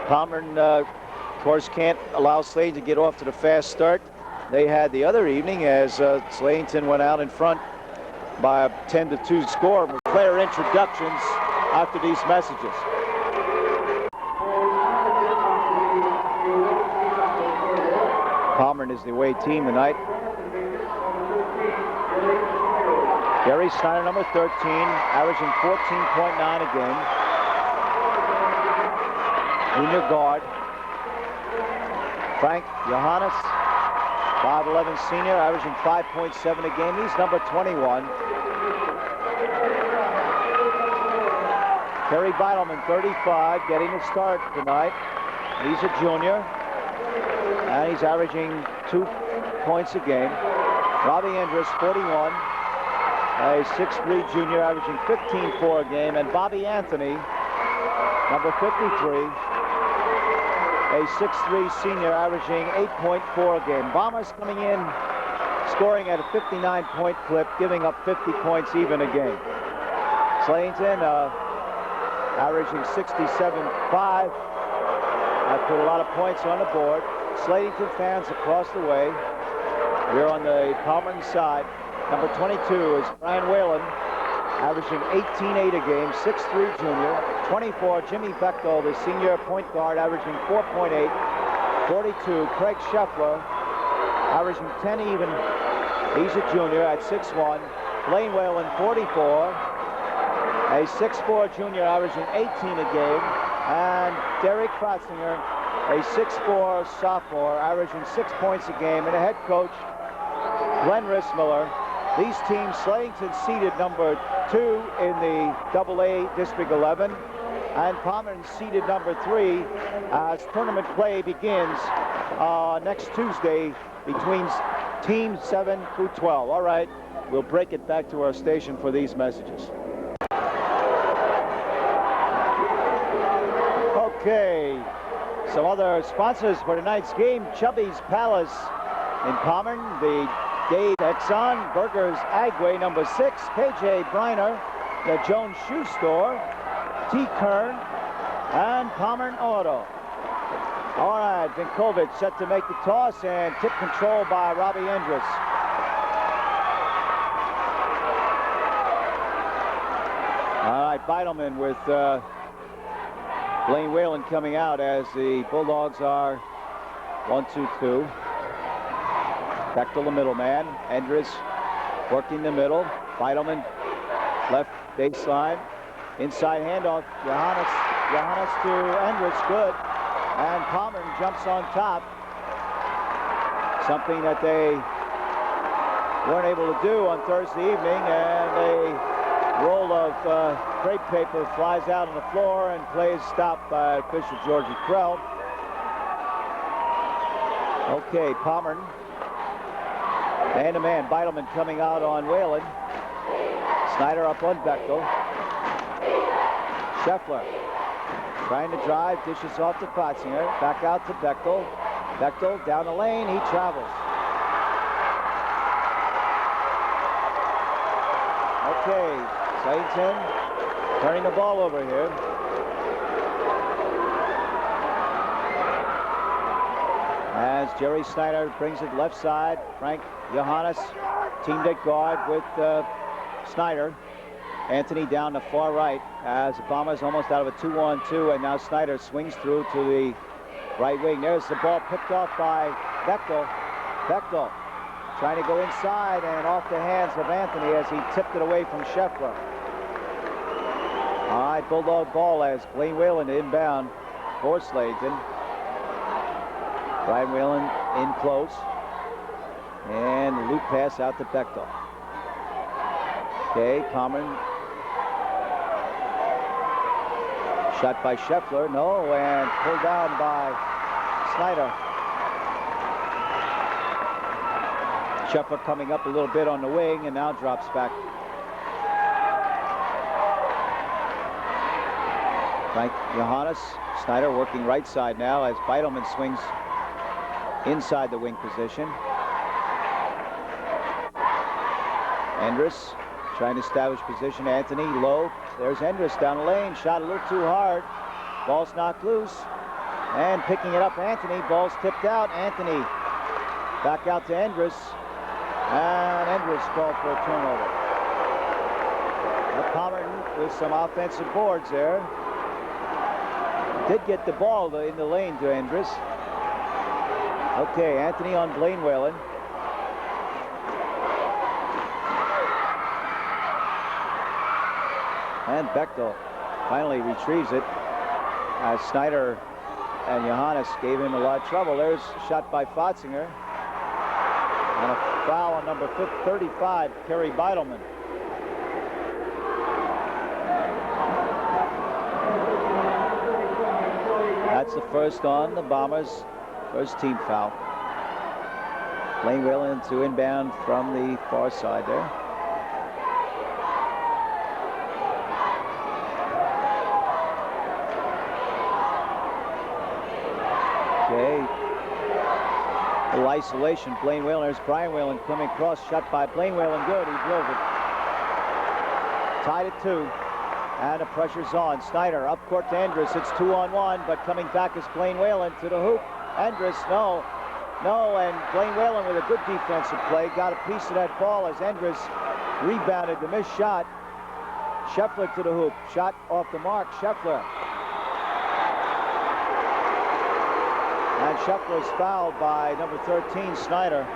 Palmerton, of course, can't allow Slatington to get off to the fast start they had the other evening as Slatington went out in front by a 10-2 score. Player introductions after these messages. Palmerton is the away team tonight. Gary Snyder, number 13, averaging 14.9 a game. Junior guard. Frank Johannes, 5'11" senior, averaging 5.7 a game. He's number 21. Terry Beidelman, 35, getting a start tonight. He's a junior, and he's averaging 2 points a game. Robbie Endress, 41, a 6'3" junior, averaging 15.4 a game. And Bobby Anthony, number 53, a 6'3" senior, averaging 8.4 a game. Bombers coming in, scoring at a 59-point clip, giving up 50 points even a game. Slatington, averaging 67.5. That put a lot of points on the board. Slatington fans across the way. Here on the Palmerton side, number 22 is Brian Whalen, averaging 18.8 a game, 6'3" junior. 24, Jimmy Bechtel, the senior point guard, averaging 4.8. 42, Craig Scheffler, averaging 10 even. He's a junior at 6'1". Blaine Whalen, 44, a 6'4" junior, averaging 18 a game. And Derek Kratzinger, a 6'4" sophomore, averaging 6 points a game. And the head coach, Glenn Rissmiller. These teams, Slatington seeded number 2 in the AA District 11, and Palmerton seeded number 3 as tournament play begins next Tuesday between teams 7 through 12. All right, we'll break it back to our station for these messages. Okay, some other sponsors for tonight's game: Chubby's Palace in Palmerton, the Dade Exxon, Burgers Agway, number 6, KJ Briner, the Jones Shoe Store, T. Kern, and Palmerton Auto. All right, Vinkovic set to make the toss, and tip control by Robbie Endress. All right, Beidelman with Blaine Whalen coming out as the Bulldogs are 1-2-2. Bechtel, the middleman. Endress working the middle. Beidelman left baseline. Inside handoff. Johannes to Endress. Good. And Palmerton jumps on top. Something that they weren't able to do on Thursday evening. And a roll of crepe paper flies out on the floor, and play is stopped by official Georgie Krell. Okay, Palmerton. Man-to-man, Beidelman coming out on Whalen. Snyder up on Bechtel. Scheffler trying to drive, dishes off to Kratzinger. Back out to Bechtel. Bechtel down the lane, he travels. Okay, Slatington turning the ball over here. As Jerry Snyder brings it left side, Frank Johannes teamed at guard with Snyder. Anthony down the far right as the Bombers almost out of a 2-on-2, and now Snyder swings through to the right wing. There's the ball picked off by Bechtel. Bechtel trying to go inside and off the hands of Anthony as he tipped it away from Scheffler. All right, Bulldog ball as Blaine Whalen inbound for Slatington. Brian Whalen in close. And the loop pass out to Bechtel. Okay, Palmerton. Shot by Scheffler. No, and pulled down by Snyder. Scheffler coming up a little bit on the wing and now drops back. Frank Johannes. Snyder working right side now as Beidelman swings inside the wing position. Endress trying to establish position. Anthony low. There's Endress down the lane. Shot a little too hard. Ball's knocked loose. And picking it up, Anthony. Ball's tipped out. Anthony back out to Endres. And Endres called for a turnover. Palmerton with some offensive boards there. Did get the ball in the lane to Endres. Okay, Anthony on Blaine Whalen. And Bechtel finally retrieves it as Snyder and Johannes gave him a lot of trouble. There's a shot by Fotzinger. And a foul on number 35, Kerry Beidelman. That's the first on the Bombers. First team foul. Blaine Whalen to inbound from the far side there. Okay. A little isolation. Blaine Whalen. There's Brian Whalen coming across. Shot by Blaine Whalen. Good. He drove it. Tied at 2. And the pressure's on. Snyder up court to Endres. It's 2-on-1, but coming back is Blaine Whalen to the hoop. Endres, no. And Blaine Whalen with a good defensive play. Got a piece of that ball as Endres rebounded the missed shot. Scheffler to the hoop. Shot off the mark. Scheffler. And Scheffler is fouled by number 13, Snyder.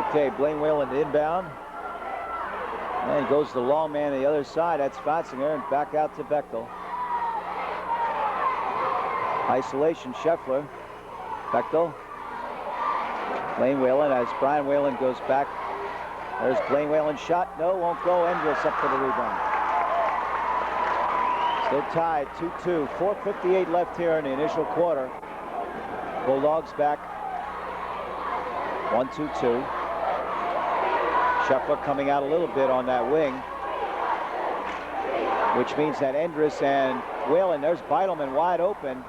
Okay, Blaine Whalen inbound. And goes the long man on the other side. That's Fotzinger, and back out to Bechtel. Isolation, Scheffler. Bechtel. Blaine Whalen as Brian Whalen goes back. There's Blaine Whalen's shot. No, won't go. Endres up for the rebound. Still tied, 2-2. 4:58 left here in the initial quarter. Bulldogs back. 1-2-2. Scheffler coming out a little bit on that wing, which means that Endres and Whalen, there's Beidelman wide open.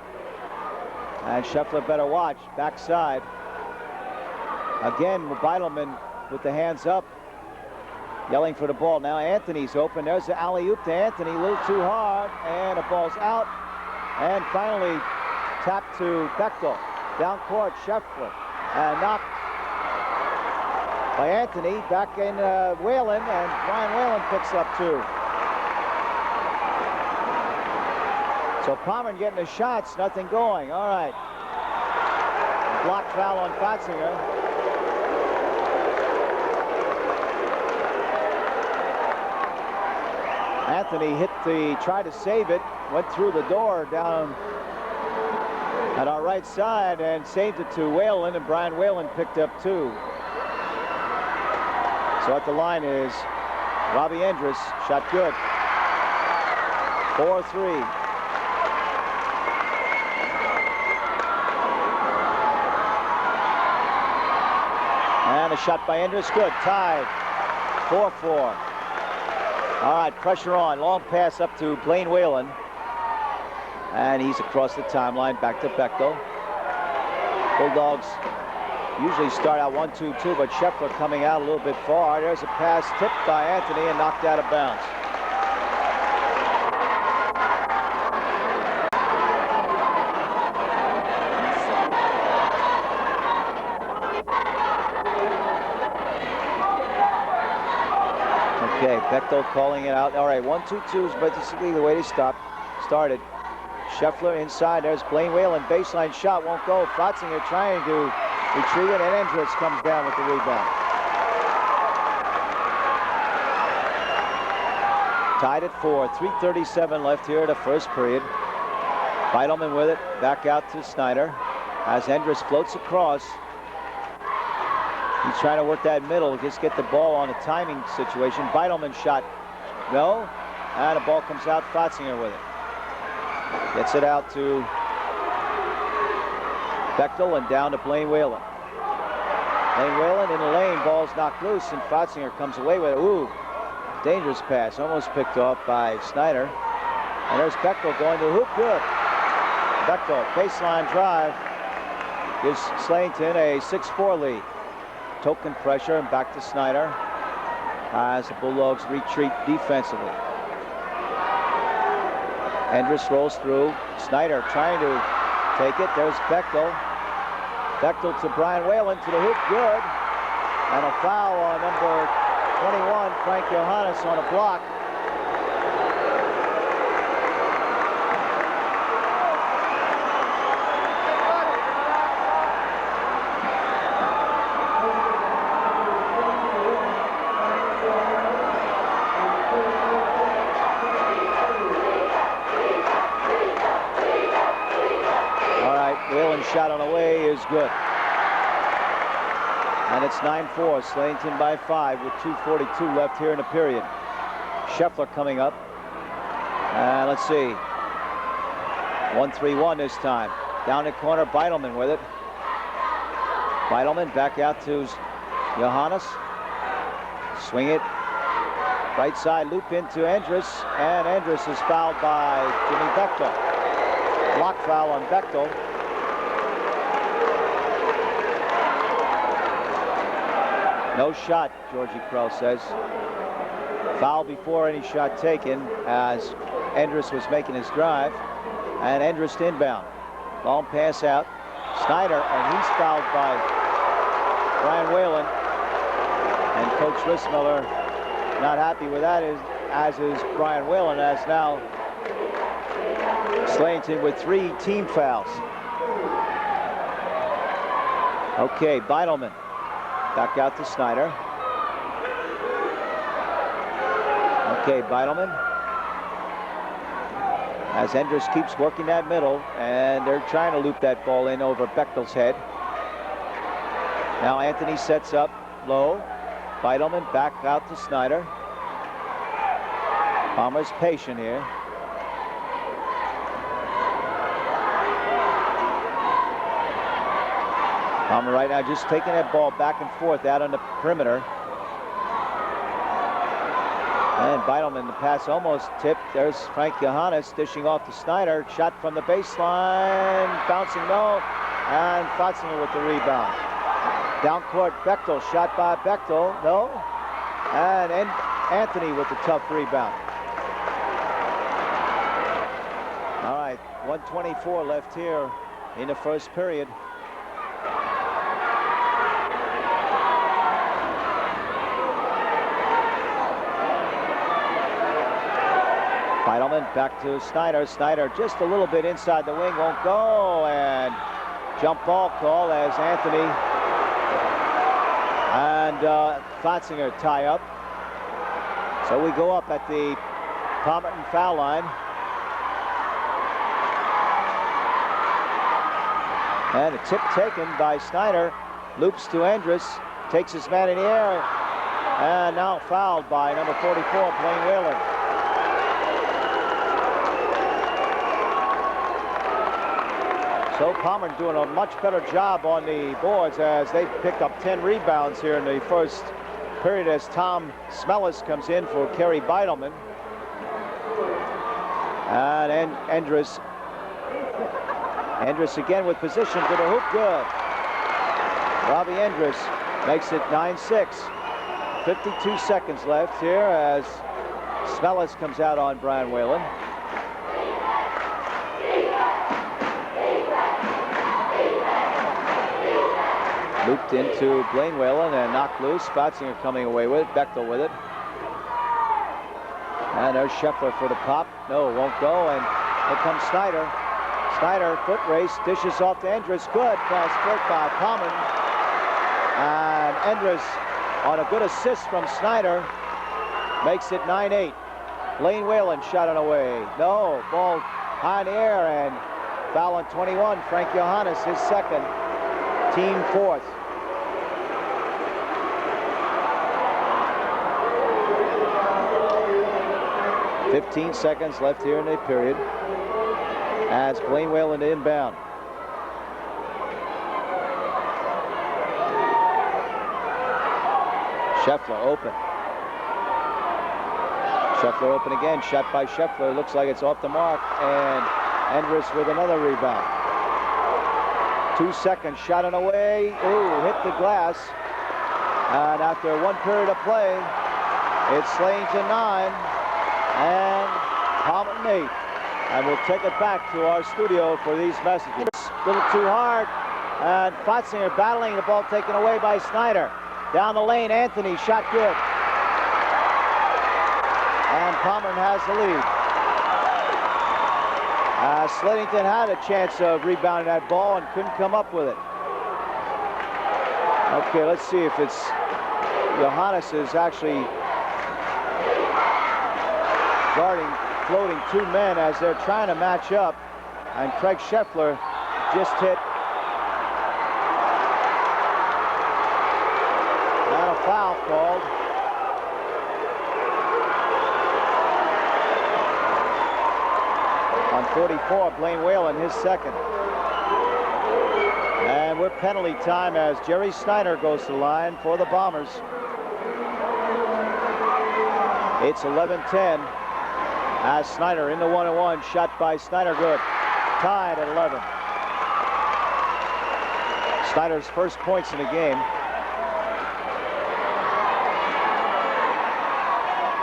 And Scheffler better watch. Backside. Again, Beidelman with the hands up, yelling for the ball. Now Anthony's open. There's the alley-oop to Anthony. A little too hard. And the ball's out. And finally tapped to Bechtel. Down court, Scheffler. And knocked by Anthony. Back in Whalen. And Brian Whalen picks up 2. So Palmerton getting the shots. Nothing going. All right. Block foul on Fotzinger. Anthony tried to save it, went through the door down at our right side and saved it to Whalen, and Brian Whalen picked up 2. So at the line is Robbie Endres, shot good. 4-3. And a shot by Endres, good, tied. 4-4. All right, pressure on. Long pass up to Blaine Whalen. And he's across the timeline, back to Bechtel. Bulldogs usually start out 1-2-2, but Scheffler coming out a little bit far. There's a pass tipped by Anthony and knocked out of bounds. Okay, Bechtel calling it out. All right, 1-2-2 is basically the way they started. Scheffler inside. There's Blaine Whalen. Baseline shot won't go. Fotzinger trying to retrieve it, and Endres comes down with the rebound. Tied at 4. 3:37 left here in the first period. Beidelman with it. Back out to Snyder as Endres floats across. He's trying to work that middle, just get the ball on a timing situation. Beidelman shot, no, and the ball comes out. Fotzinger with it. Gets it out to Bechtel and down to Blaine Whalen. Blaine Whalen in the lane, ball's knocked loose, and Fotzinger comes away with it. Ooh, dangerous pass, almost picked off by Snyder. And there's Bechtel going to the hoop, good. Bechtel, baseline drive. gives Slatington a 6-4 lead. Token pressure and back to Snyder as the Bulldogs retreat defensively. Endress rolls through. Snyder trying to take it. There's Bechtel. Bechtel to Brian Whalen to the hoop. Good. And a foul on number 21, Frank Johannes, on a block. Shot on the way is good. And it's 9-4. Slatington by 5 with 2:42 left here in the period. Scheffler coming up. And let's see. 1-3-1 this time. Down the corner, Beitelman with it. Beitelman back out to Johannes. Swing it. Right side loop into Endress. And Endress is fouled by Jimmy Bechtel. Block foul on Bechtel. No shot, Georgie Crow says. Foul before any shot taken as Endress was making his drive. And Endress inbound. Long pass out. Snyder, and he's fouled by Brian Whalen. And Coach Rissmiller not happy with that, as is Brian Whalen, as now Slatington with 3 team fouls. Okay, Beitelman. Back out to Snyder. Okay, Beitelman. As Endress keeps working that middle, and they're trying to loop that ball in over Bechtel's head. Now Anthony sets up low. Beitelman back out to Snyder. Palmer's patient here. Palmer right now just taking that ball back and forth out on the perimeter. And Beitelman, the pass almost tipped. There's Frank Johannes dishing off to Snyder. Shot from the baseline. Bouncing no. And Fotzinger with the rebound. Down court, Bechtel. Shot by Bechtel. No. And Anthony with the tough rebound. All right, 1:24 left here in the first period. Beitelman back to Snyder. Snyder just a little bit inside the wing, won't go, and jump ball call as Anthony and Fotzinger tie up. So we go up at the Palmerton foul line. And a tip taken by Snyder. Loops to Endress. Takes his man in the air. And now fouled by number 44, Blaine Whalen. So Palmer doing a much better job on the boards as they've picked up 10 rebounds here in the first period as Tom Smellis comes in for Kerry Beitelman. And Endress again with position to the hoop, good. Robbie Endress makes it 9-6. 52 seconds left here as Smellis comes out on Brian Whalen. Looped into Blaine Whalen and knocked loose. Fotzinger coming away with it. Bechtel with it. And there's Scheffler for the pop. No, won't go. And here comes Snyder. Snyder, foot race, dishes off to Endress. Good pass break by Palmer. And Endress on a good assist from Snyder makes it 9-8. Blaine Whalen shot it away. No, ball high in the air and foul on 21. Frank Johannes, his second. Team fourth. .15 seconds left here in the period as Blaine Whalen inbound. Scheffler open. Scheffler open again. Shot by Scheffler. Looks like it's off the mark. And Endress with another rebound. 2 seconds, shot it away. Ooh, hit the glass. And after 1 period of play, it's Slatington 9 and Palmerton 8. And we'll take it back to our studio for these messages. A little too hard. And Fatzinger battling, the ball taken away by Snyder. Down the lane, Anthony, shot good. And Palmerton has the lead. Slatington had a chance of rebounding that ball and couldn't come up with it. Okay, let's see if it's Johannes is actually guarding, floating 2 men as they're trying to match up. And Craig Scheffler just hit. And a foul called. On 44, Blaine Whalen, his second. And we're penalty time as Jerry Snyder goes to the line for the Bombers. It's 11-10 as Snyder in the 1-on-1, shot by Snyder, good. Tied at 11. Snyder's first points in the game.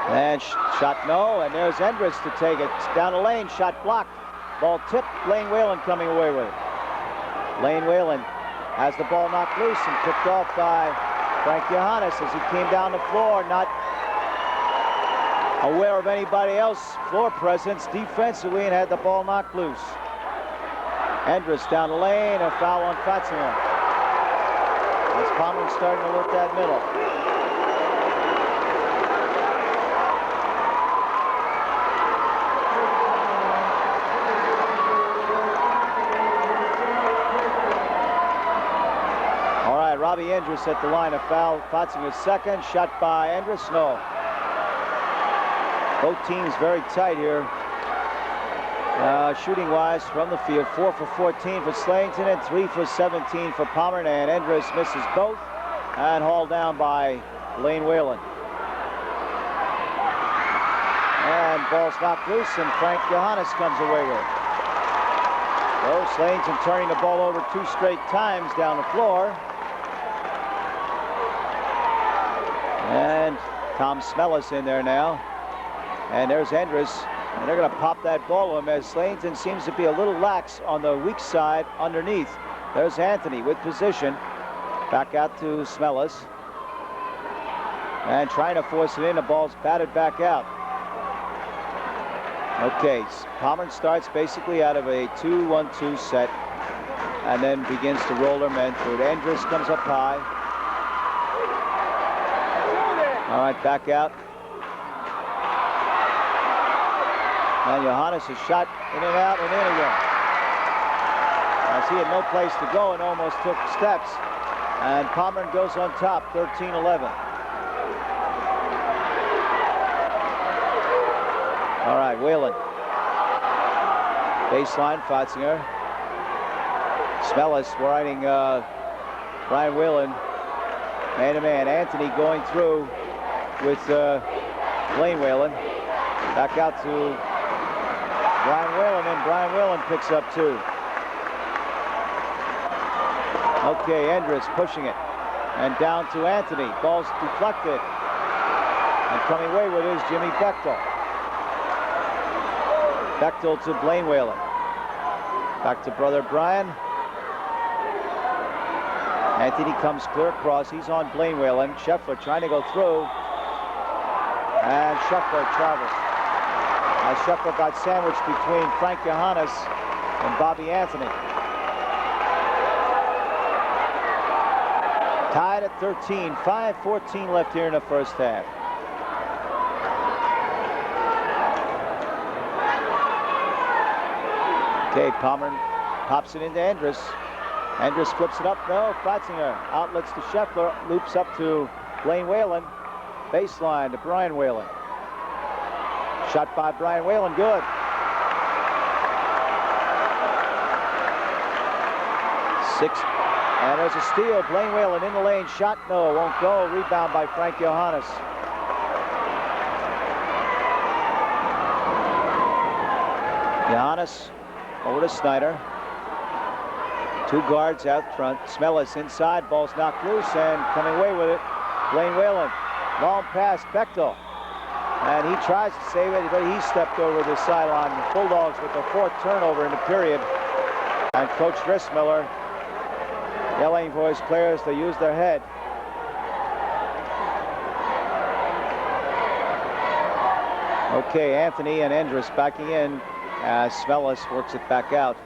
And shot no, and there's Endres to take it. Down the lane, shot blocked. Ball tipped, Blaine Whalen coming away with it. Blaine Whalen has the ball knocked loose and picked off by Frank Johannes as he came down the floor, not aware of anybody else floor presence defensively, and had the ball knocked loose. Endres down the lane, a foul on Fatzinger. As Palmerton starting to work that middle. Robbie Endres at the line of foul. Fatzinger's second. Shot by Endres. No. Both teams very tight here. Shooting-wise from the field. 4 for 14 for Slatington and 3 for 17 for Palmerton. And Endres misses both and hauled down by Blaine Whalen. And ball's knocked loose and Frank Johannes comes away with it. So Slatington turning the ball over 2 straight times down the floor. And Tom Smellis in there now. And there's Endres. And they're going to pop that ball to him as Slatington seems to be a little lax on the weak side underneath. There's Anthony with position. Back out to Smellis. And trying to force it in. The ball's batted back out. Okay, Palmerton starts basically out of a 2-1-2 set. And then begins to roll their men through it. Endres comes up high. All right, back out. And Johannes is shot in and out and in again. As he had no place to go and almost took steps. And Palmerton goes on top, 13-11. All right, Whalen. Baseline, Fatzinger. Smellis riding Brian Whalen. Man-to-man. Anthony going through with Blaine Whalen. Back out to Brian Whalen, and Brian Whalen picks up 2. Okay, Endres pushing it. And down to Anthony. Ball's deflected. And coming away with is Jimmy Bechtel. Bechtel to Blaine Whalen. Back to brother Brian. Anthony comes clear across. He's on Blaine Whalen. Scheffler trying to go through. And Scheffler travels. As Scheffler got sandwiched between Frank Johannes and Bobby Anthony. Tied at 13. 5:14 left here in the first half. Okay, Palmerton pops it into Endres. Endres flips it up. No, Fatzinger outlets to Scheffler. Loops up to Blaine Whalen. Baseline to Brian Whalen. Shot by Brian Whalen, good. Six, and there's a steal. Blaine Whalen in the lane, shot, no, won't go. Rebound by Frank Johannes. Johannes over to Snyder. Two guards out front. Smellis inside. Ball's knocked loose and coming away with it. Blaine Whalen. Long pass. Bechtel. And he tries to save it, but he stepped over the sideline. The Bulldogs with the 4th turnover in the period. And Coach Rissmiller yelling for his players to use their head. Okay, Anthony and Endress backing in as Smellis works it back out.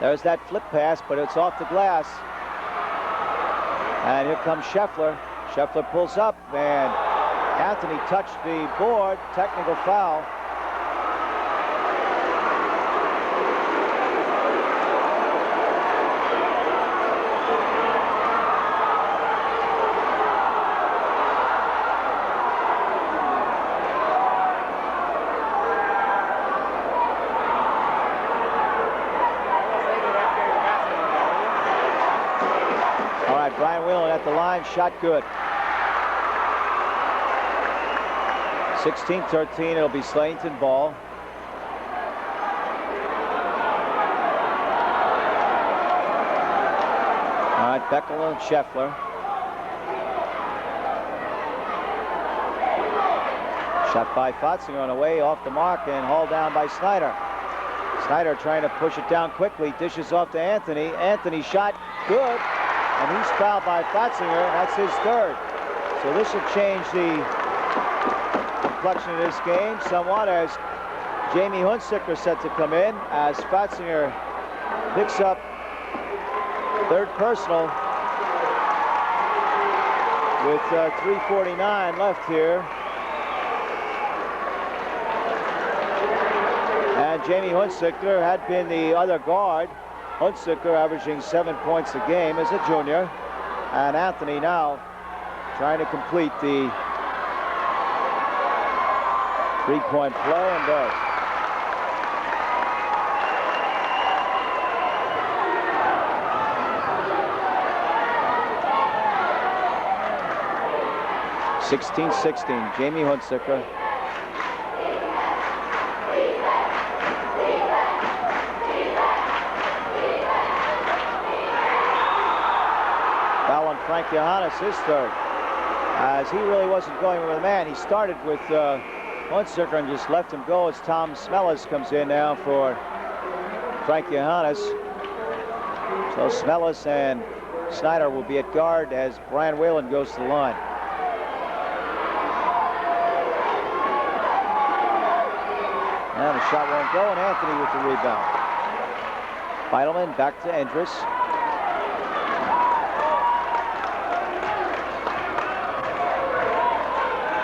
There's that flip pass, but it's off the glass. And here comes Scheffler. Scheffler pulls up, and Anthony touched the board. Technical foul. Brian Whalen at the line, shot good. 16-13, it'll be Slatington ball. All right, Bechtel and Scheffler. Shot by Fatzinger on the way off the mark and hauled down by Snyder. Snyder trying to push it down quickly, dishes off to Anthony. Anthony shot good. And he's fouled by Fatzinger, and that's his 3rd. So this will change the complexion of this game somewhat as Jamie Hunsicker set to come in as Fatzinger picks up 3rd personal with 3:49 left here. And Jamie Hunsicker had been the other guard. Hunsicker averaging 7 points a game as a junior. And Anthony now trying to complete the 3-point play and does. (16-16), Jamie Hunsicker. Frank Johannes, his 3rd, as he really wasn't going with a man. He started with Hunsicker and just left him go as Tom Smellis comes in now for Frank Johannes. So Smellis and Snyder will be at guard as Brian Whalen goes to the line. And the shot won't go, and Anthony with the rebound. Feidelman back to Endress.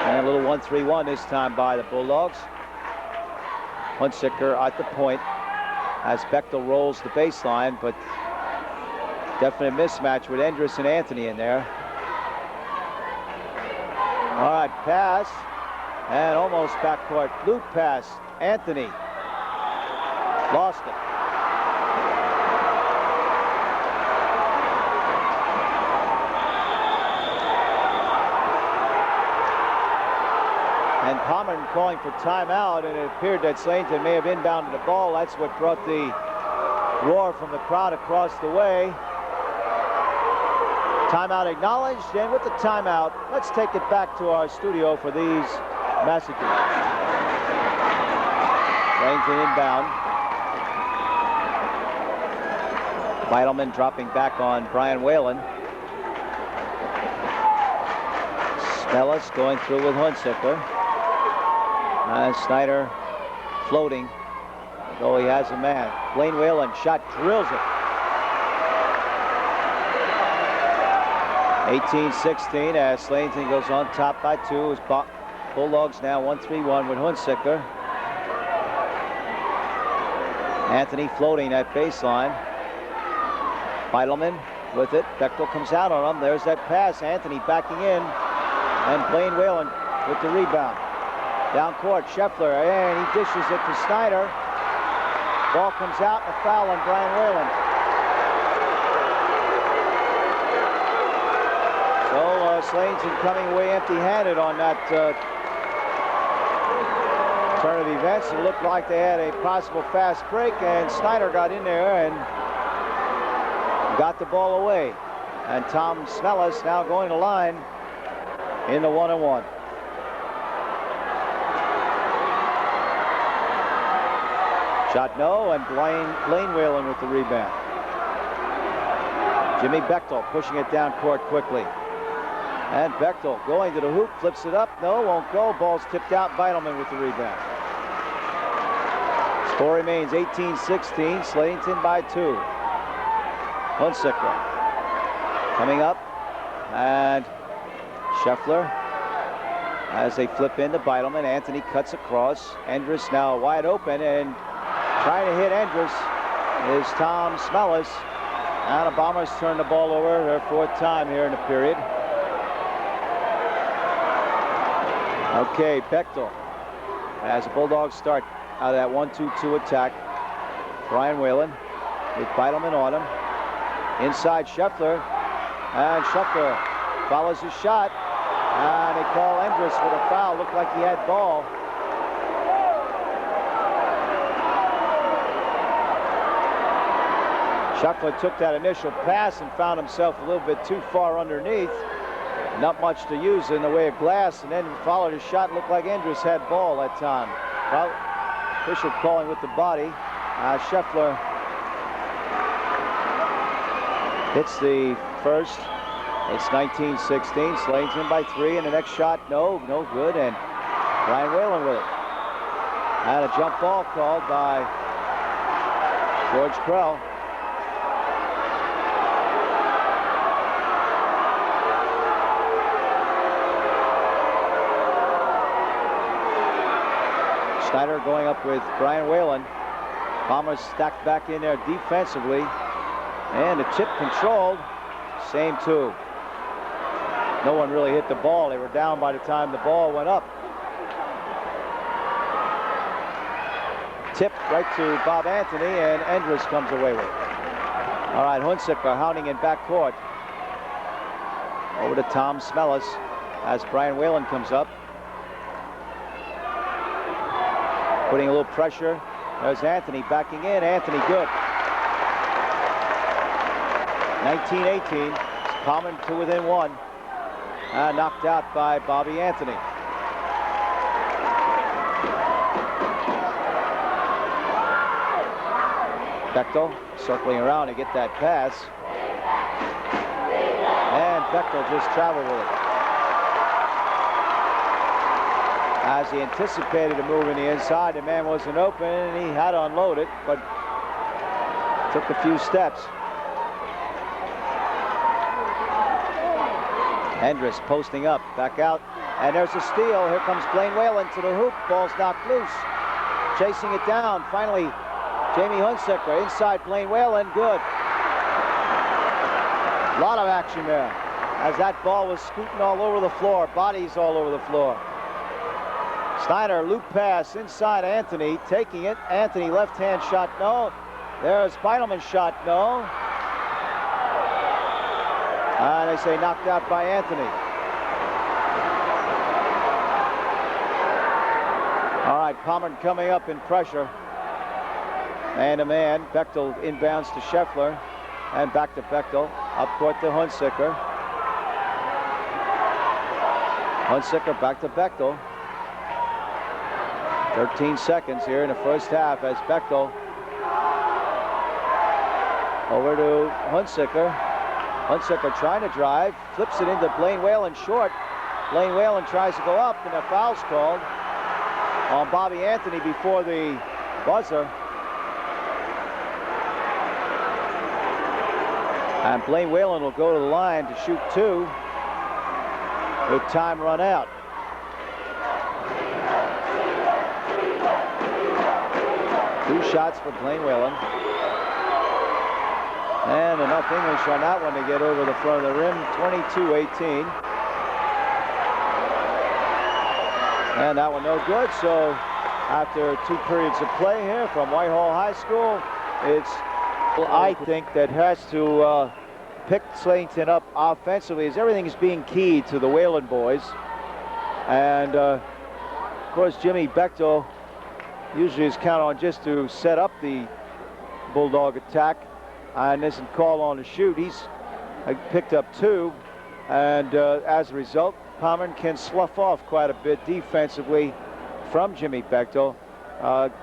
And a little 1-3-1 this time by the Bulldogs. Hunsicker at the point as Bechtel rolls the baseline, but definite mismatch with Endress and Anthony in there. All right, pass, and almost backcourt. Loop pass, Anthony. Lost it. And Palmerton calling for timeout, and it appeared that Slatington may have inbounded the ball. That's what brought the roar from the crowd across the way. Timeout acknowledged, and with the timeout, let's take it back to our studio for these messages. Slatington inbound. Feidelman dropping back on Brian Whalen. Smellis going through with Hunsicker. Snyder floating, though he has a man. Blaine Whalen shot, drills it. 18-16 as Slatington goes on top by 2. His Bulldogs now 1-3-1 with Hunsicker. Anthony floating at baseline. Feidelman with it. Bechtel comes out on him. There's that pass. Anthony backing in. And Blaine Whalen with the rebound. Down court, Scheffler, and he dishes it to Snyder. Ball comes out, a foul on Brian Whalen. So Slatington coming away empty-handed on that turn of events. It looked like they had a possible fast break, and Snyder got in there and got the ball away. And Tom Smellis now going to line in the 1-1. Shot no, and Blaine Whalen with the rebound. Jimmy Bechtel pushing it down court quickly. And Bechtel going to the hoop, flips it up. No, won't go. Ball's tipped out. Beitelman with the rebound. Score remains 18-16. Slatington by 2. Hunsicker coming up. And Scheffler as they flip into Beitelman. Anthony cuts across. Endress now wide open, and trying to hit Endress is Tom Smellis. And the Bombers turn the ball over their 4th time here in the period. Okay, Bechtel as the Bulldogs start out of that 1-2-2 attack. Brian Whalen with Beitelman on him. Inside Scheffler, and Scheffler follows his shot, and they call Endress with a foul. Looked like he had ball. Scheffler took that initial pass and found himself a little bit too far underneath. Not much to use in the way of glass, and then followed his shot. Looked like Endress had ball that time. Well, official calling with the body. Scheffler hits the first. It's 19-16. Slatington by 3, and the next shot, no good. And Brian Whalen with it. And a jump ball called by George Krell. Snyder going up with Brian Whalen. Bombers stacked back in there defensively. And the tip controlled. Same 2. No one really hit the ball. They were down by the time the ball went up. Tip right to Bob Anthony, and Endress comes away with it. All right, Hunsicker hounding in backcourt. Over to Tom Smellis as Brian Whalen comes up. Putting a little pressure. There's Anthony backing in. Anthony good. 19-18. Palmer to within 1. Knocked out by Bobby Anthony. Bechtel circling around to get that pass. And Bechtel just traveled with it. As he anticipated a move in the inside, the man wasn't open, and he had to unload it, but took a few steps. Endress posting up, back out, and there's a steal. Here comes Blaine Whalen to the hoop. Ball's knocked loose. Chasing it down. Finally, Jamie Hunsicker inside Blaine Whalen. Good. A lot of action there as that ball was scooting all over the floor. Bodies all over the floor. Snyder, loop pass inside Anthony, taking it. Anthony, left-hand shot, no. There's Beitelman's shot, no. And they say knocked out by Anthony. All right, Palmer coming up in pressure. Man-to-man, Bechtel inbounds to Scheffler, and back to Bechtel. Up court to Hunsicker. Hunsicker back to Bechtel. 13 seconds here in the first half as Bechtel over to Hunsicker. Hunsicker trying to drive, flips it into Blaine Whalen short. Blaine Whalen tries to go up, and a foul's called on Bobby Anthony before the buzzer. And Blaine Whalen will go to the line to shoot 2 with time run out. Two shots for Blaine Whalen. And enough English on that one to get over the front of the rim. 22-18. And that one no good. So after 2 periods of play here from Whitehall High School, it's, I think, that has to pick Slatington up offensively, as everything is being keyed to the Whalen boys. And of course, Jimmy Bechtel usually is counted on just to set up the Bulldog attack. and isn't called on to shoot. He's picked up 2, and as a result, Palmerton can slough off quite a bit defensively from Jimmy Bechtel,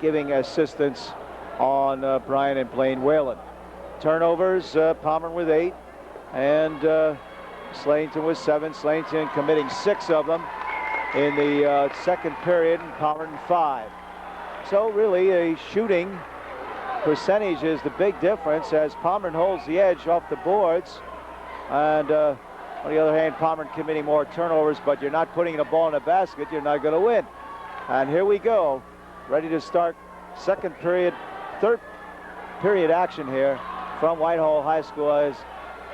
giving assistance on Brian and Blaine Whalen. Turnovers, Palmerton with 8, and Slatington with 7. Slatington committing 6 of them in the second period, and Palmerton 5. So really a shooting percentage is the big difference as Palmerton holds the edge off the boards. And on the other hand, Palmerton committing more turnovers, but you're not putting the ball in the basket, you're not going to win. And here we go, ready to start third period action here from Whitehall High School as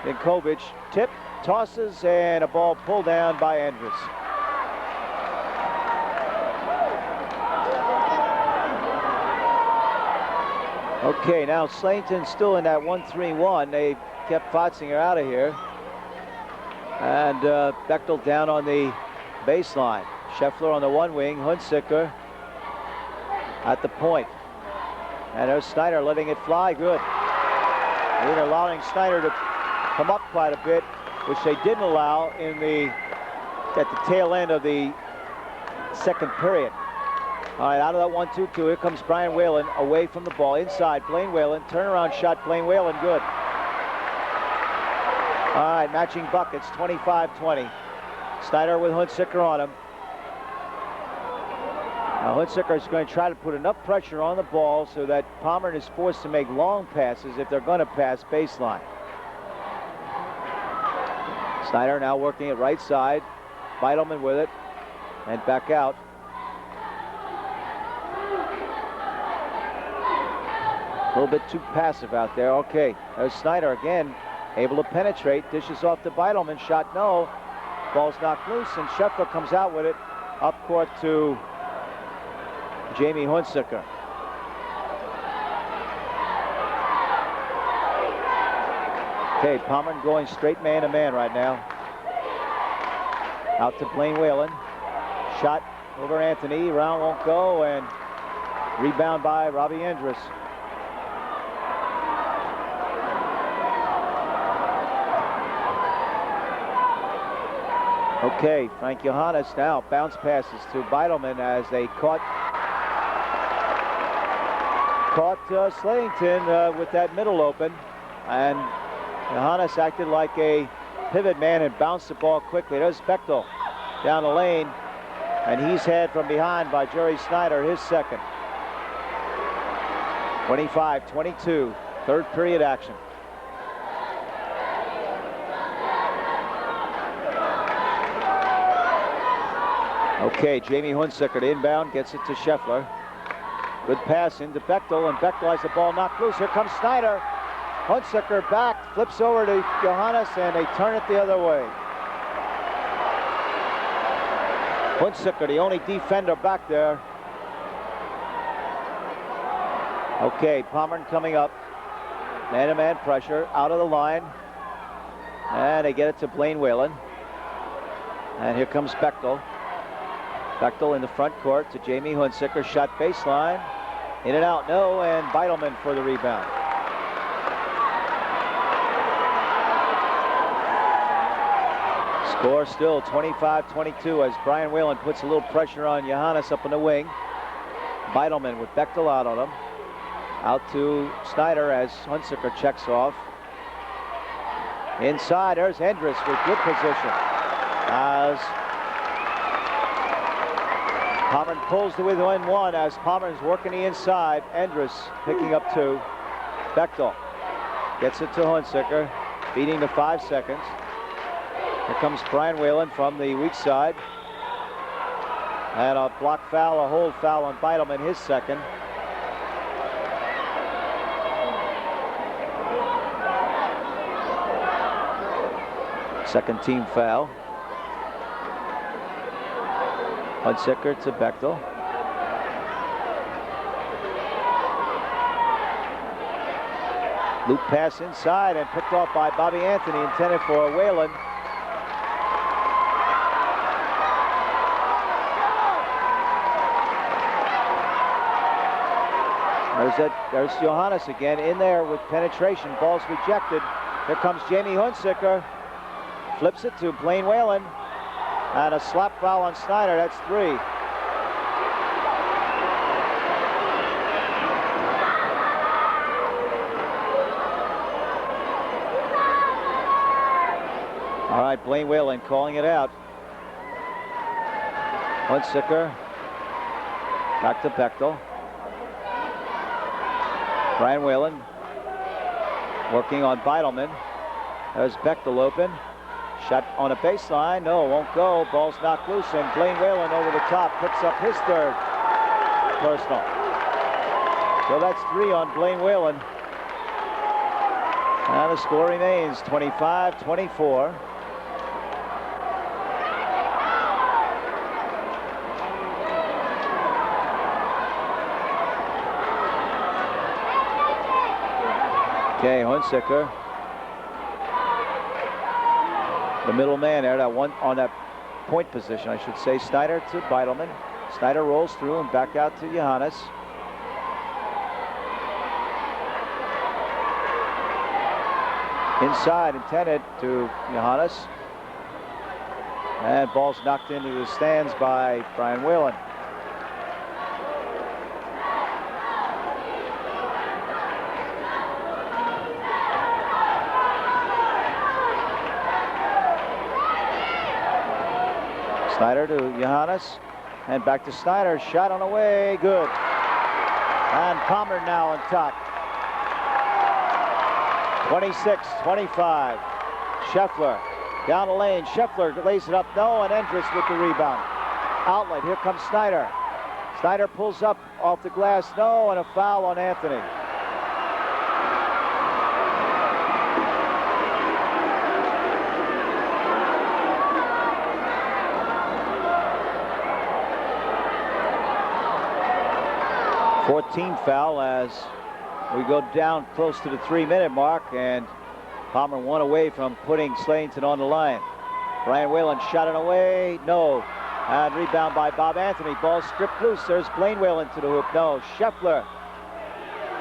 Ninkovic tip, tosses, and a ball pulled down by Andrus. Okay, now Slatington still in that 1-3-1. They kept Fotzinger out of here. And Bechtel down on the baseline. Scheffler on the one wing, Hunziker at the point. And there's Snyder letting it fly, good. They're allowing Snyder to come up quite a bit, which they didn't allow at the tail end of the second period. All right, out of that 1-2-2, here comes Brian Whalen away from the ball, inside, Blaine Whalen, turnaround shot, Blaine Whalen, good. All right, matching buckets, 25-20. Snyder with Hunziker on him. Now Hunziker is going to try to put enough pressure on the ball so that Palmerton is forced to make long passes if they're going to pass baseline. Snyder now working it right side. Beidelman with it, and back out. A little bit too passive out there. Okay, there's Snyder again, able to penetrate, dishes off to Beidelman, shot no. Ball's knocked loose, and Scheffler comes out with it up court to Jamie Hunziker. Okay, Palmerton going straight man-to-man right now. Out to Blaine Whalen. Shot over Anthony, round won't go, and rebound by Robbie Andrus. Okay, Frank Johannes now bounce passes to Beidelman as they caught Slatington with that middle open, and Johannes acted like a pivot man and bounced the ball quickly. There's Bechtel down the lane, and he's had from behind by Jerry Snyder, his second. 25-22, third period action. Okay, Jamie Hunziker to inbound, gets it to Scheffler. Good pass into Bechtel, and Bechtel has the ball knocked loose. Here comes Snyder. Hunziker back, flips over to Johannes, and they turn it the other way. Hunziker, the only defender back there. Okay, Palmerton coming up. Man-to-man pressure, out of the line. And they get it to Blaine Whalen. And here comes Bechtel. Bechtel in the front court to Jamie Hunziker, shot baseline. In and out, no, and Beidelman for the rebound. Score still 25-22 as Brian Whalen puts a little pressure on Johannes up in the wing. Beidelman with Bechtel out on him. Out to Snyder as Hunziker checks off. Inside, there's Andrus with good position. As Palmerton pulls the within one as Palmerton's working the inside. Andrus picking up 2. Bechtel gets it to Hunziker, beating the 5 seconds. Here comes Brian Whalen from the weak side. And a block foul, a hold foul on Beidelman, his second. Second team foul. Hunziker to Bechtel. Loop pass inside and picked off by Bobby Anthony, intended for Whalen. There's Johannes again in there with penetration. Ball's rejected. Here comes Jamie Hunziker. Flips it to Blaine Whalen. And a slap foul on Snyder. That's 3. All right, Blaine Whalen calling it out. Hunziker. Back to Bechtel. Brian Whalen working on Beidelman. There's Bechtel open. Shot on a baseline. No, won't go. Ball's knocked loose, and Blaine Whalen over the top picks up his 3rd personal. So that's 3 on Blaine Whalen. And the score remains 25-24. Okay, Hunziker. The middle man there, that one on that point position, I should say. Snyder to Beidelman. Snyder rolls through and back out to Johannes. Inside, intended to Johannes. And ball's knocked into the stands by Brian Whalen. Snyder to Johannes, and back to Snyder. Shot on the way, good. And Palmer now on top. 26-25. Scheffler down the lane. Scheffler lays it up, no, and Endres with the rebound. Outlet, here comes Snyder. Snyder pulls up off the glass, no, and a foul on Anthony. Foul as we go down close to the 3-minute mark, and Palmer 1 away from putting Slatington on the line. Brian Whalen shot it away, no, and rebound by Bob Anthony. Ball stripped loose. There's Blaine Whalen to the hoop, no. Scheffler,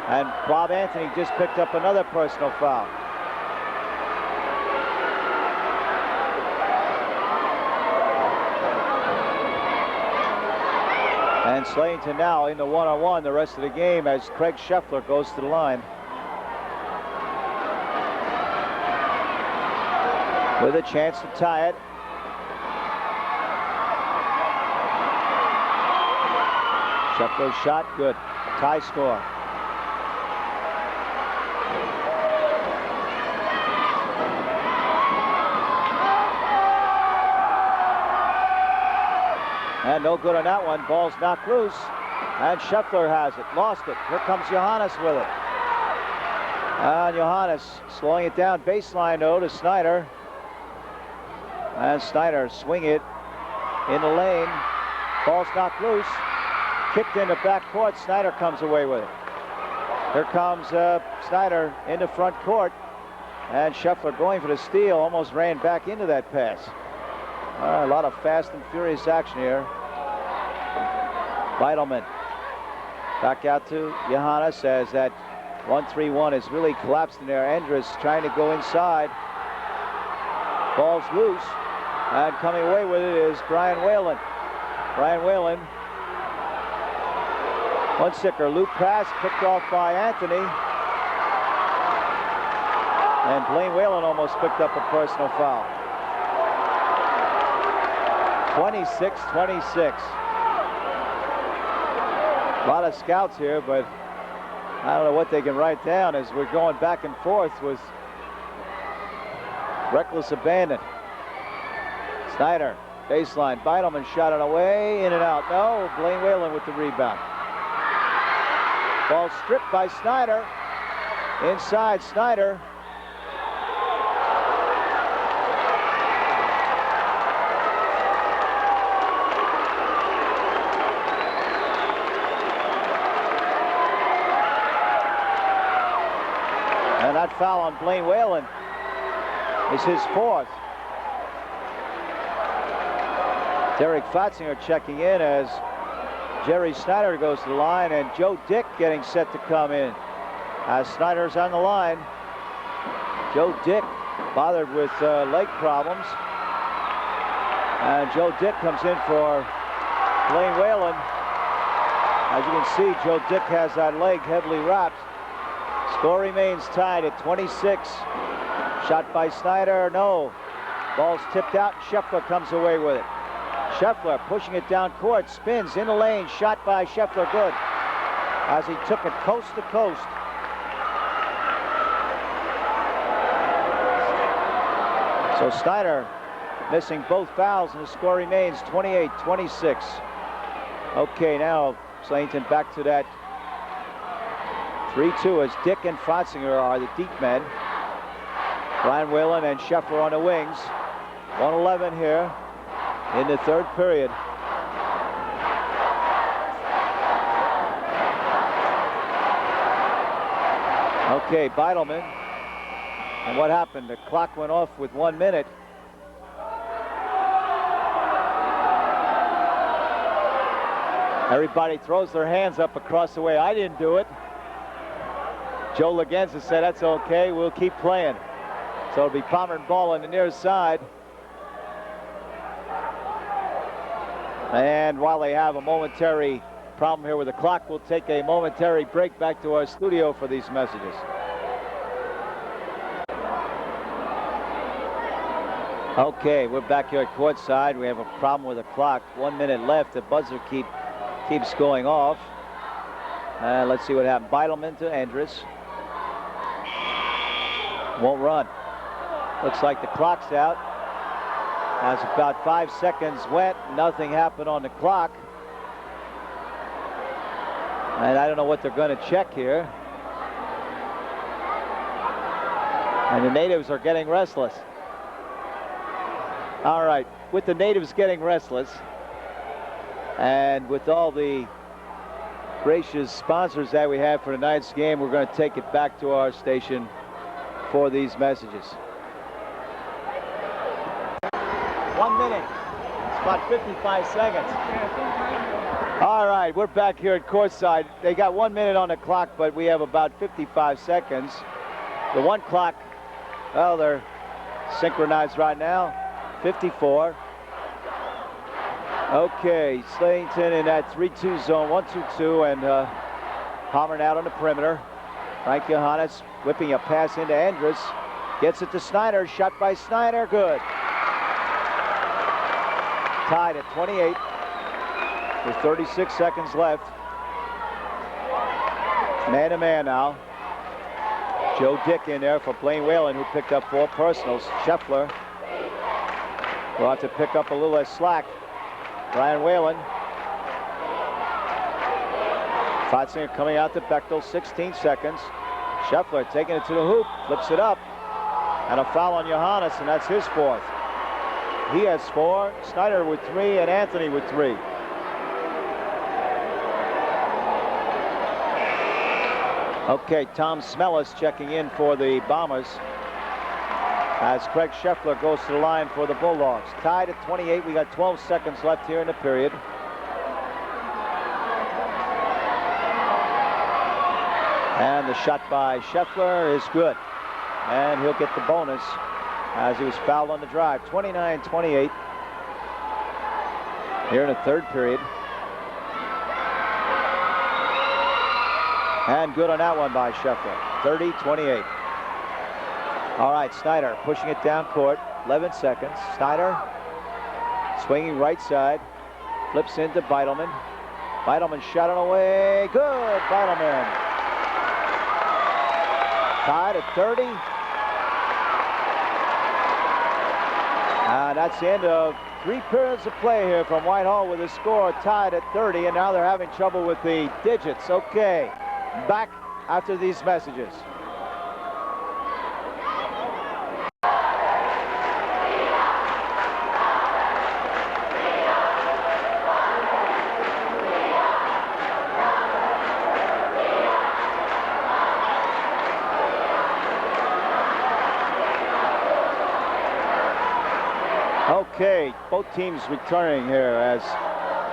and Bob Anthony just picked up another personal foul. And Slatington now in the one-on-one the rest of the game as Craig Scheffler goes to the line. With a chance to tie it. Scheffler's shot, good. Tie score. And no good on that one. Ball's knocked loose. And Scheffler has it. Lost it. Here comes Johannes with it. And Johannes slowing it down. Baseline, though, to Snyder. And Snyder swing it in the lane. Ball's knocked loose. Kicked into backcourt. Snyder comes away with it. Here comes Snyder into front court. And Scheffler going for the steal. Almost ran back into that pass. A lot of fast and furious action here. Beidelman back out to Johannes as that 1-3-1 has really collapsed in there. Endres trying to go inside. Ball's loose, and coming away with it is Brian Whalen. Brian Whalen. Hunziker, loop pass picked off by Anthony. And Blaine Whalen almost picked up a personal foul. 26-26. A lot of scouts here, but I don't know what they can write down as we're going back and forth with reckless abandon. Snyder, baseline. Beidelman shot it away, in and out. No, Blaine Whalen with the rebound. Ball stripped by Snyder. Inside, Snyder. And that foul on Blaine Whalen is his 4th. Derek Fatzinger checking in as Jerry Snyder goes to the line, and Joe Dick getting set to come in. As Snyder's on the line, Joe Dick bothered with leg problems. And Joe Dick comes in for Blaine Whalen. As you can see, Joe Dick has that leg heavily wrapped. Score remains tied at 26. Shot by Snyder, no. Ball's tipped out, and Scheffler comes away with it. Scheffler pushing it down court, spins in the lane, shot by Scheffler, good. As he took it coast to coast. So Snyder missing both fouls, and the score remains 28-26. Okay, now Slayton back to that 3-2 as Dick and Fotzinger are the deep men. Brian Whalen and Scheffler on the wings. 1:11 here in the third period. Okay, Beidelman. And what happened? The clock went off with 1 minute. Everybody throws their hands up across the way. I didn't do it. Joe Lagenza said, that's okay, we'll keep playing. So it'll be Palmerton ball on the near side. And while they have a momentary problem here with the clock, we'll take a momentary break back to our studio for these messages. Okay, we're back here at courtside. We have a problem with the clock. 1 minute left. The buzzer keeps going off. Let's see what happened. Beidelman to Andrus. Won't run. Looks like the clock's out. As about 5 seconds went, nothing happened on the clock. And I don't know what they're going to check here. And the natives are getting restless. All right, with the natives getting restless, and with all the gracious sponsors that we have for tonight's game, we're going to take it back to our station for these messages. 1 minute. It's about 55 seconds. All right, we're back here at courtside. They got 1 minute on the clock, but we have about 55 seconds. The one clock, well, they're synchronized right now. 54. Okay, Slayton in that 3-2 zone, 1-2-2, and Palmerton out on the perimeter. Frank Johannes whipping a pass into Andrus. Gets it to Snyder, shot by Snyder, good. Tied at 28 with 36 seconds left. Man to man now. Joe Dick in there for Blaine Whalen, who picked up 4 personals. Scheffler will have to pick up a little less slack. Brian Whalen. Fotzinger coming out to Bechtel, 16 seconds. Scheffler taking it to the hoop, flips it up. And a foul on Johannes, and that's his 4th. He has 4, Snyder with 3, and Anthony with 3. Okay, Tom Smellis checking in for the Bombers as Craig Scheffler goes to the line for the Bulldogs. Tied at 28. We got 12 seconds left here in the period. And the shot by Scheffler is good. And he'll get the bonus as he was fouled on the drive. 29-28 here in the third period. And good on that one by Scheffler. 30-28. All right, Snyder pushing it down court. 11 seconds. Snyder swinging right side. Flips into Beidelman. Beidelman shot it away. Good, Beidelman. Tied at 30. And that's the end of 3 periods of play here from Whitehall with the score tied at 30. And now they're having trouble with the digits. Okay, back after these messages. Okay, both teams returning here as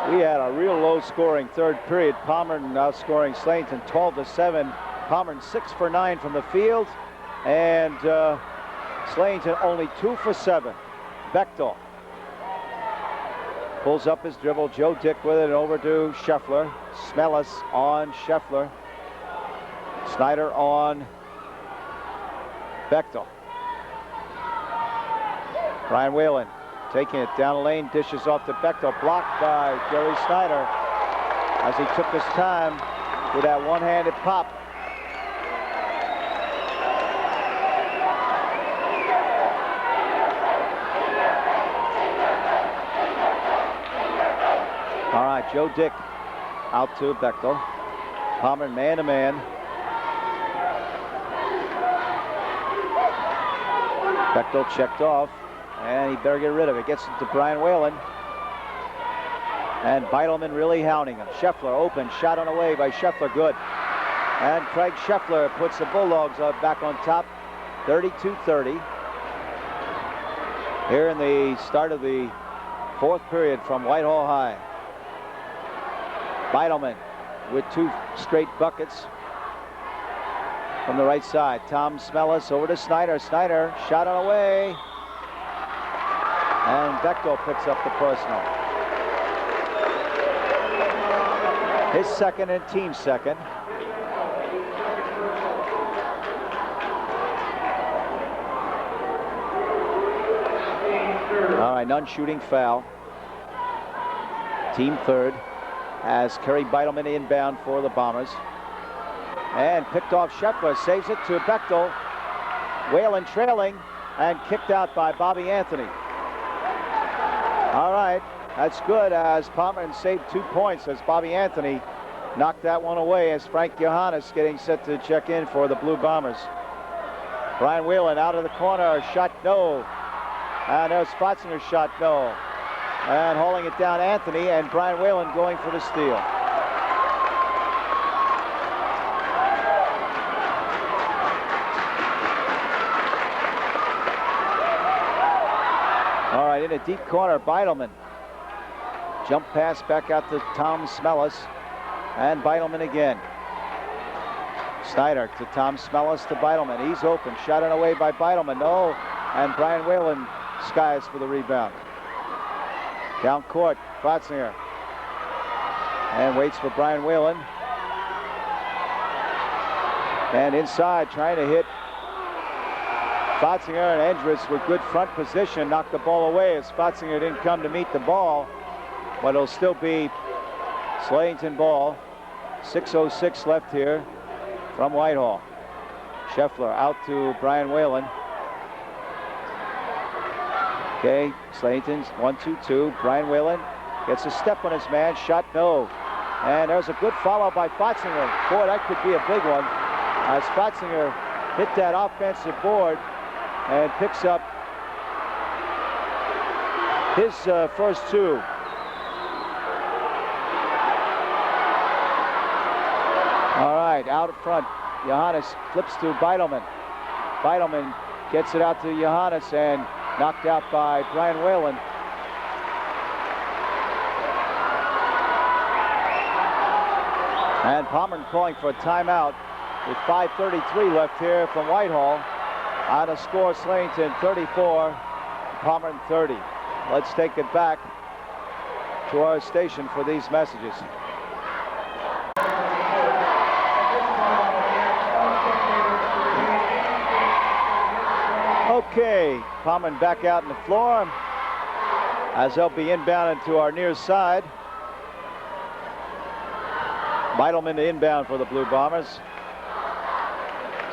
We had a real low-scoring third period. Palmerton outscoring Slayton 12-7. Palmerton 6 for 9 from the field, and Slayton only 2 for 7. Bechtel pulls up his dribble. Joe Dick with it over to Scheffler. Smellis on Scheffler. Snyder on Bechtel. Brian Whalen taking it down the lane, dishes off to Bechtel, blocked by Jerry Snyder as he took his time with that one-handed pop. All right, Joe Dick out to Bechtel. Palmer man-to-man. Bechtel checked off, and he better get rid of it. Gets it to Brian Whalen. And Beitelman really hounding him. Scheffler open, shot on the way by Scheffler, good. And Craig Scheffler puts the Bulldogs back on top, 32-30. Here in the start of the fourth period from Whitehall High. Beitelman with 2 straight buckets from the right side. Tom Smellis over to Snyder. Snyder shot on the way. And Bechtel picks up the personal. His second and team second. All right, non-shooting foul. Team third as Kerry Beitelman inbound for the Bombers. And picked off Scheffler, saves it to Bechtel. Whalen trailing and kicked out by Bobby Anthony. All right, that's good as Palmerton saved 2 points as Bobby Anthony knocked that one away as Frank Johannes getting set to check in for the Blue Bombers. Brian Whalen out of the corner, shot no. And there's Spotsinger's shot no. And hauling it down Anthony, and Brian Whalen going for the steal. All right, in a deep corner, Beitelman. Jump pass back out to Tom Smellis, and Beitelman again. Snyder to Tom Smellis to Beitelman. He's open, shot on away by Beitelman, no. And Brian Whalen skies for the rebound. Down court, Spotzinger. And waits for Brian Whalen. And inside, trying to hit Spotzinger, and Endress with good front position knocked the ball away as Spotzinger didn't come to meet the ball. But it'll still be Slayton ball. 6:06 left here from Whitehall. Scheffler out to Brian Whalen. Okay, Slayton's 1-2-2. Brian Whalen gets a step on his man, shot no. And there's a good follow by Spotzinger. Boy, that could be a big one. Spotzinger hit that offensive board and picks up his first 2. All right, out front, Johannes flips to Beitelman. Beitelman gets it out to Johannes and knocked out by Brian Whalen. And Palmerton calling for a timeout with 5:33 left here from Whitehall. On a score, Slayton 34, Palmerton 30. Let's take it back to our station for these messages. Okay, Palmerton back out on the floor as they'll be inbounded to our near side. Beitelman to inbound for the Blue Bombers.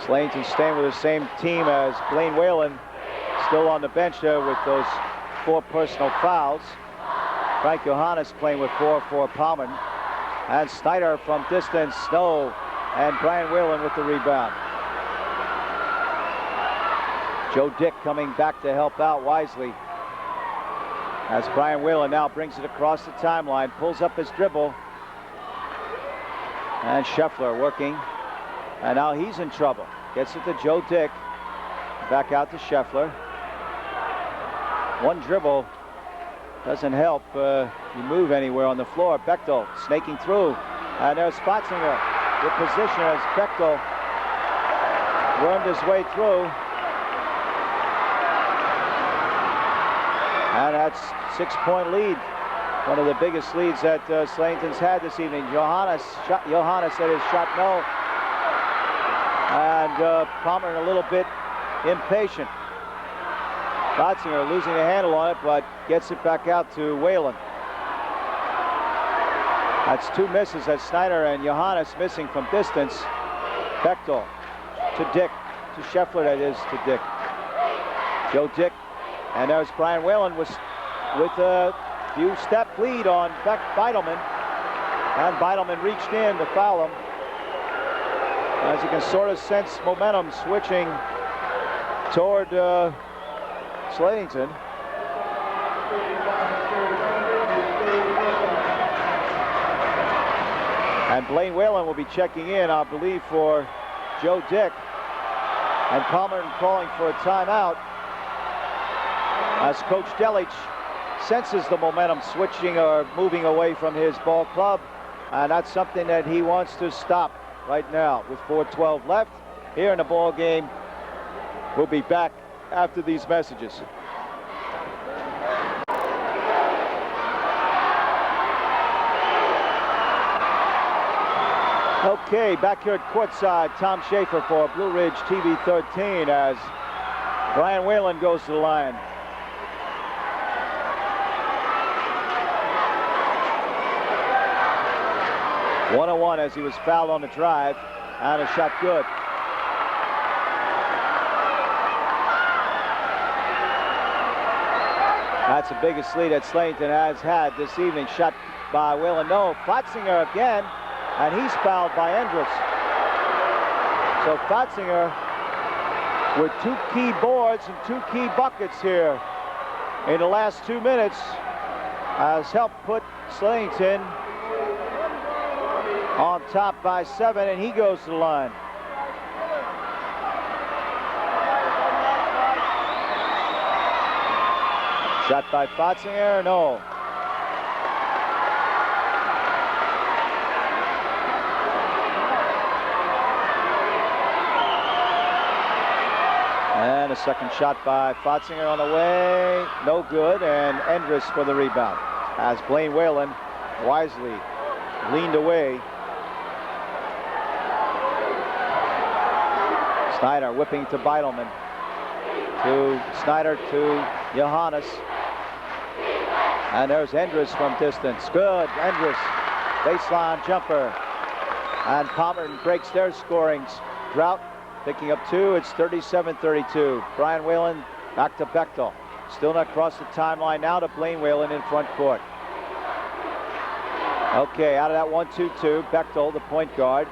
Slayton staying with the same team as Blaine Whalen, still on the bench there with those 4 personal fouls. Frank Johannes playing with 4 for Palmerton. And Snyder from distance, no. And Brian Whalen with the rebound. Joe Dick coming back to help out wisely as Brian Whalen now brings it across the timeline, pulls up his dribble. And Scheffler working. And now he's in trouble. Gets it to Joe Dick. Back out to Scheffler. One dribble doesn't help you move anywhere on the floor. Bechtel snaking through. And there's Spotzinger. Good position as Bechtel wormed his way through. And that's 6-point lead. One of the biggest leads that Slatington's had this evening. Johannes said his shot no. And Palmerton a little bit impatient. Spotzinger losing the handle on it, but gets it back out to Whalen. That's 2 misses as Snyder and Johannes missing from distance. Bechtel to Dick, to Scheffler, that is, to Dick. Joe Dick, and there's Brian Whalen with a few-step lead on Beidelman. And Beidelman reached in to foul him. As you can sort of sense momentum switching toward Slatington. And Blaine Whalen will be checking in, I believe, for Joe Dick. And Palmerton calling for a timeout as Coach Delich senses the momentum switching or moving away from his ball club. And that's something that he wants to stop right now with 4:12 left here in the ball game. We'll be back after these messages. Okay, back here at courtside, Tom Schaefer for Blue Ridge TV 13 as Brian Whalen goes to the line. One-on-one as he was fouled on the drive, and a shot good. That's the biggest lead that Slatington has had this evening. Shot by Whalen. No, Plotzinger again, and he's fouled by Endres. So Plotzinger with 2 key boards and 2 key buckets here in the last 2 minutes has helped put Slatington on top by 7, and he goes to the line. Shot by Plotzinger, no. And a second shot by Plotzinger on the way, no good, and Endres for the rebound. As Blaine Whalen wisely leaned away. Snyder whipping to Beidelman. To Snyder to Johannes. And there's Endres from distance. Good, Endres. Baseline jumper. And Palmerton breaks their scoring drought. Picking up 2, it's 37-32. Brian Whalen back to Bechtel. Still not across the timeline now to Blaine Whalen in front court. Okay, out of that 1-2-2, Bechtel, the point guard.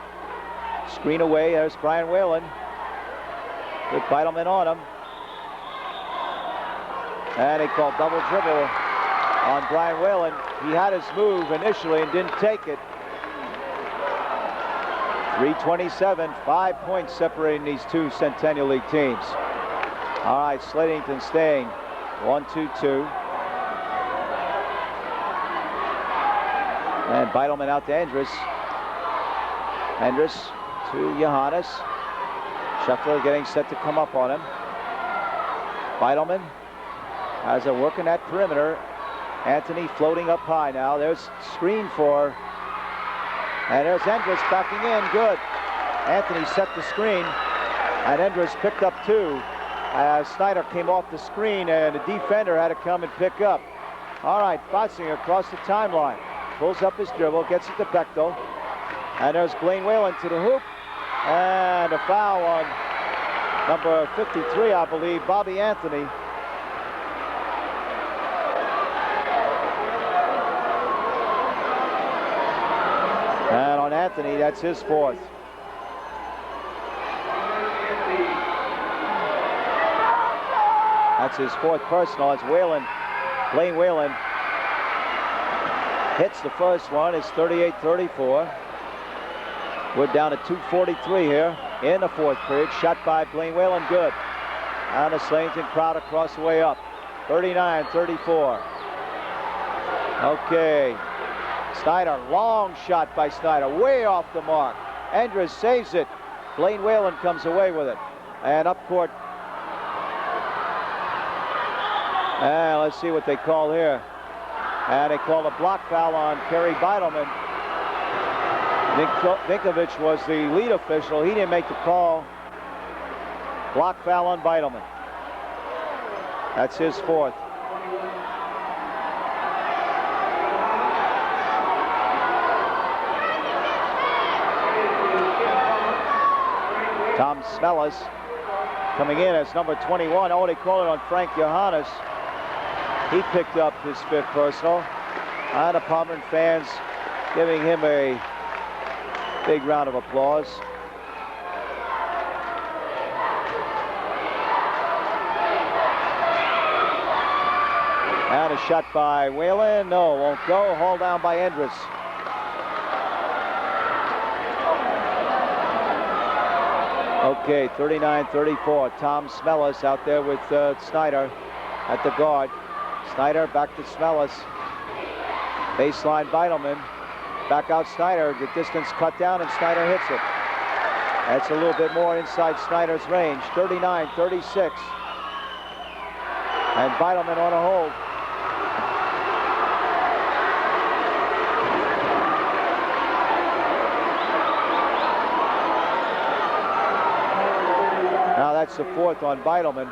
Screen away, there's Brian Whalen. With Beidelman on him. And he called double dribble on Brian Whalen. He had his move initially and didn't take it. 3:27, 5 points separating these 2 Centennial League teams. All right, Slatington staying 1-2-2. And Beidelman out to Endres. Endres to Johannes. Scheffler getting set to come up on him. Beidelman has a work in that perimeter. Anthony floating up high now. There's screen for, and there's Endres backing in. Good. Anthony set the screen, and Endres picked up 2 as Snyder came off the screen, and the defender had to come and pick up. All right, Plotzinger across the timeline. Pulls up his dribble, gets it to Bechtel. And there's Blaine Whalen to the hoop. And a foul on number 53, I believe, Bobby Anthony. And on Anthony, that's his 4th. That's his 4th personal. It's Whalen, Blaine Whalen. Hits the first one. It's 38-34. We're down to 2:43 here in the 4th period. Shot by Blaine Whalen, good. And the Slatington crowd across the way up. 39-34. Okay. Snyder, long shot by Snyder, way off the mark. Andrus saves it. Blaine Whalen comes away with it. And up court. And let's see what they call here. And they call a block foul on Kerry Beidelman. Vinkovich was the lead official. He didn't make the call. Block foul on Beidelman. That's his fourth. Tom Smellis coming in as number 21. Oh, they call it on Frank Johannes. He picked up his fifth personal. And the Palmerton fans giving him a big round of applause. And a shot by Whalen. No, won't go. Hauled down by Andrus. Okay, 39-34. Tom Smellis out there with Snyder at the guard. Snyder back to Smellis. Baseline Beidelman. Back out Snyder. The distance cut down and Snyder hits it. That's a little bit more inside Snyder's range. 39-36. And Beidelman on a hold. Now that's the fourth on Beidelman.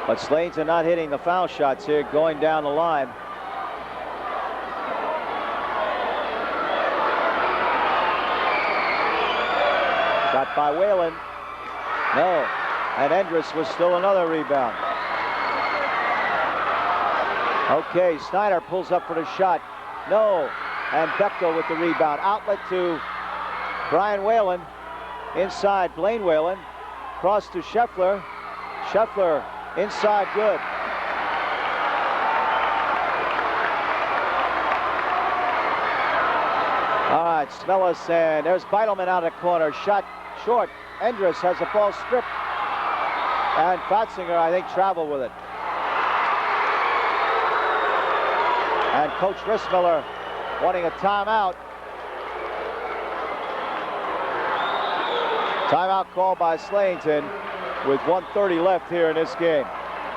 But Slatington not hitting the foul shots here going down the line. Shot by Whalen. No. And Andrus was still another rebound. Okay, Snyder pulls up for the shot. No. And Bechtel with the rebound. Outlet to Brian Whalen. Inside Blaine Whalen. Cross to Scheffler. Scheffler inside, good. All right, Smellis, and there's Beidelman out of the corner. Shot short. Andrus has the ball stripped. And Fatzinger, I think, traveled with it. And Coach Rissmiller wanting a timeout. Timeout called by Slatington with 1:30 left here in this game.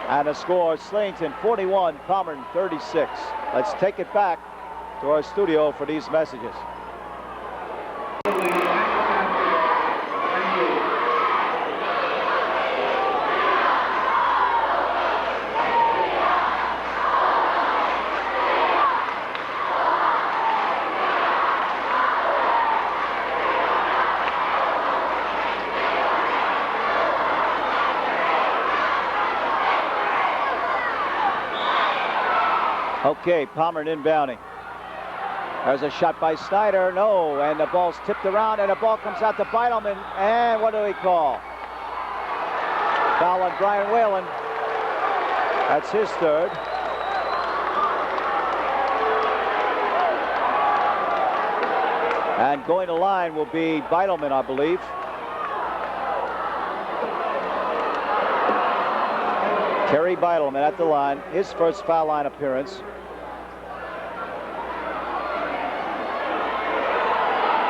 And the score, Slatington 41, Palmerton 36. Let's take it back to our studio for these messages. Okay, Palmerton inbounding. There's a shot by Snyder. No, and the ball's tipped around, and the ball comes out to Beidelman. And what do we call? Foul on Brian Whalen. That's his third. And going to line will be Beidelman, I believe. Kerry Beidelman at the line, his first foul line appearance.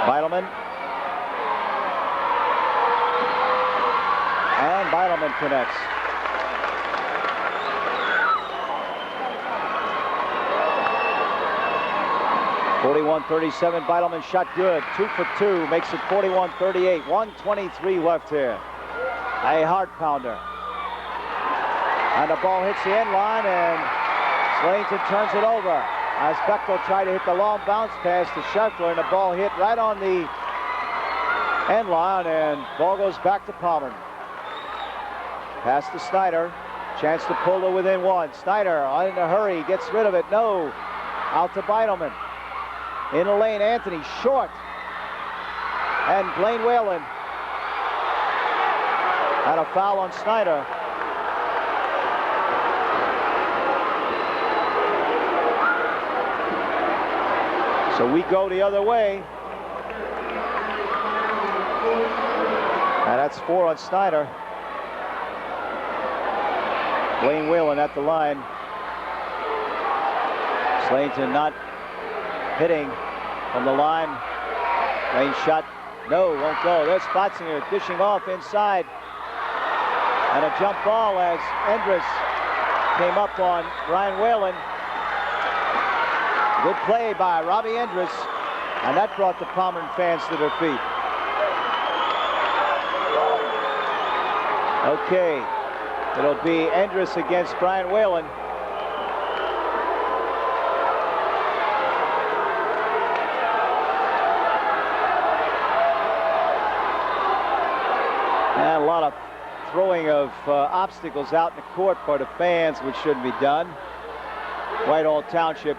Beidelman. And Beidelman connects. .41-37, Beidelman shot good. 2 for 2, makes it 41-38. 1:23 left here. A heart pounder. And the ball hits the end line, and Slatington turns it over. As Bechtel tried to hit the long bounce pass to Scheffler, and the ball hit right on the end line, and ball goes back to Palmerton. Pass to Snyder. Chance to pull to within one. Snyder in a hurry, gets rid of it. No. Out to Beidelman. In the lane, Anthony, short. And Blaine Whalen. And a foul on Snyder. So we go the other way. And that's 4 on Snyder. Blaine Whalen at the line. Slayton not hitting from the line. Lane shot, no, won't go. There's Fotzinger dishing off inside. And a jump ball as Endres came up on Brian Whalen. Good play by Robbie Endres, and that brought the Palmerton fans to their feet. Okay, it'll be Endres against Brian Whalen. And a lot of throwing of obstacles out in the court by the fans, which shouldn't be done. Whitehall Township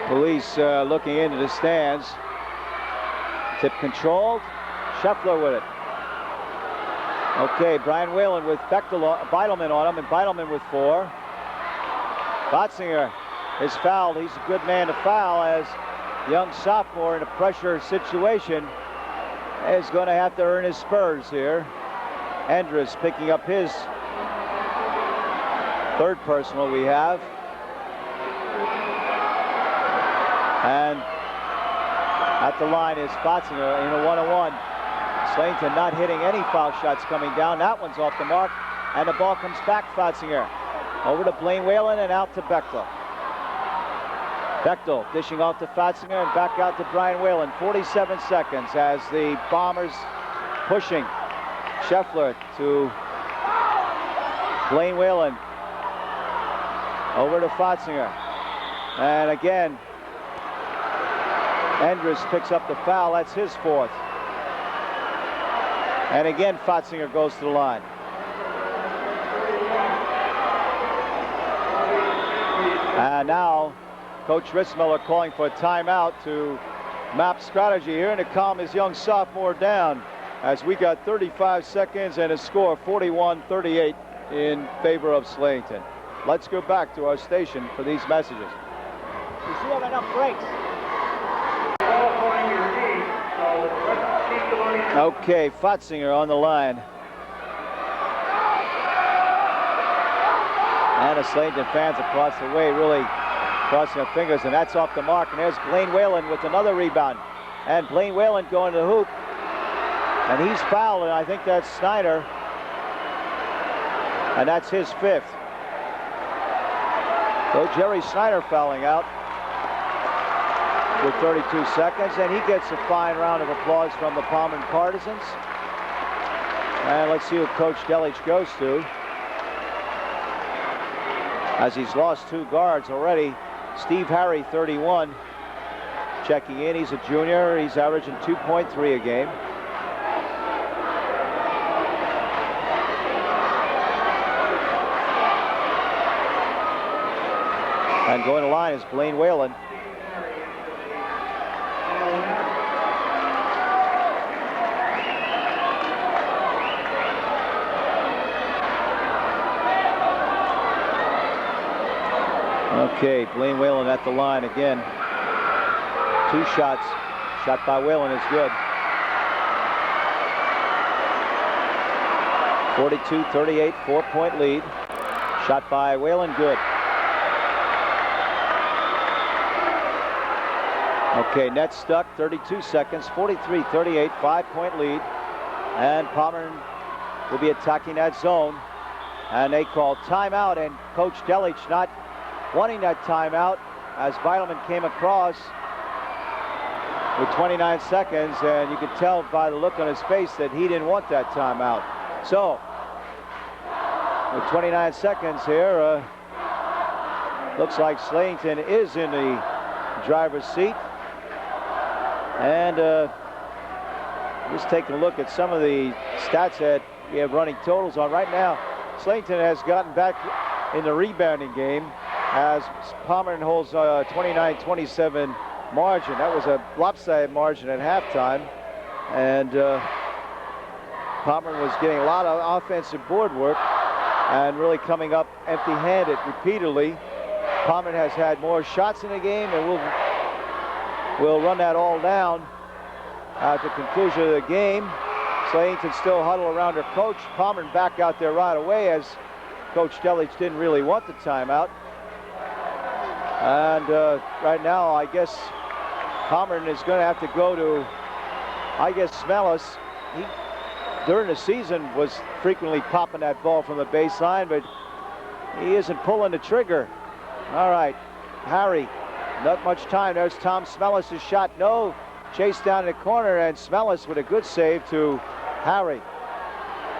police looking into the stands. Tip controlled. Scheffler with it. Okay, Brian Whalen with Beitelman on him, and Beitelman with 4. Fotzinger is fouled. He's a good man to foul, as young sophomore in a pressure situation is going to have to earn his spurs here. Endres picking up his 3rd personal we have. And at the line is Fotzinger in a 1-on-1. Slayton not hitting any foul shots coming down. That one's off the mark, and the ball comes back. Fotzinger over to Blaine Whalen and out to Bechtel. Bechtel dishing off to Fotzinger and back out to Brian Whalen. 47 seconds as the Bombers pushing. Scheffler to Blaine Whalen. Over to Fotzinger. And again, Endres picks up the foul. That's his 4th. And again, Fotzinger goes to the line. And now, Coach Ritzmiller calling for a timeout to map strategy here and to calm his young sophomore down, as we got 35 seconds and a score 41-38 in favor of Slayton. Let's go back to our station for these messages. We still have enough breaks. Okay, Fotzinger on the line. And the Slayton fans across the way really crossing their fingers, and that's off the mark. And there's Blaine Whalen with another rebound. And Blaine Whalen going to the hoop. And he's fouled, and I think that's Snyder. And that's his 5th. So Jerry Snyder fouling out with 32 seconds, and he gets a fine round of applause from the Palmerton partisans. And let's see who Coach Delich goes to, as he's lost 2 guards already. Steve Harry, 31, checking in. He's a junior. He's averaging 2.3 a game. And going to line is Blaine Whalen. Okay, Blaine Whalen at the line again. 2 shots. Shot by Whalen is good. 42-38, 4-point lead. Shot by Whalen, good. Okay, net stuck, 32 seconds, 43-38, 5-point lead. And Palmerton will be attacking that zone. And they call timeout, and Coach Delich not wanting that timeout, as Beitelman came across with 29 seconds, and you could tell by the look on his face that he didn't want that timeout. So, with 29 seconds here, looks like Slayton is in the driver's seat. And just taking a look at some of the stats that we have running totals on right now. Slayton has gotten back in the rebounding game, as Palmerton holds a 29-27 margin. That was a lopsided margin at halftime, and Palmerton was getting a lot of offensive board work and really coming up empty-handed repeatedly. Palmerton has had more shots in the game, and we'll run that all down at the conclusion of the game. Slayton still huddle around their coach. Palmerton back out there right away, as Coach Delich didn't really want the timeout. And right now, I guess Palmerton is going to have to go to, I guess, Smellis. He, during the season, was frequently popping that ball from the baseline, but he isn't pulling the trigger. All right, Harry, not much time. There's Tom Smellis' shot. No, chase down in the corner, and Smellis with a good save to Harry.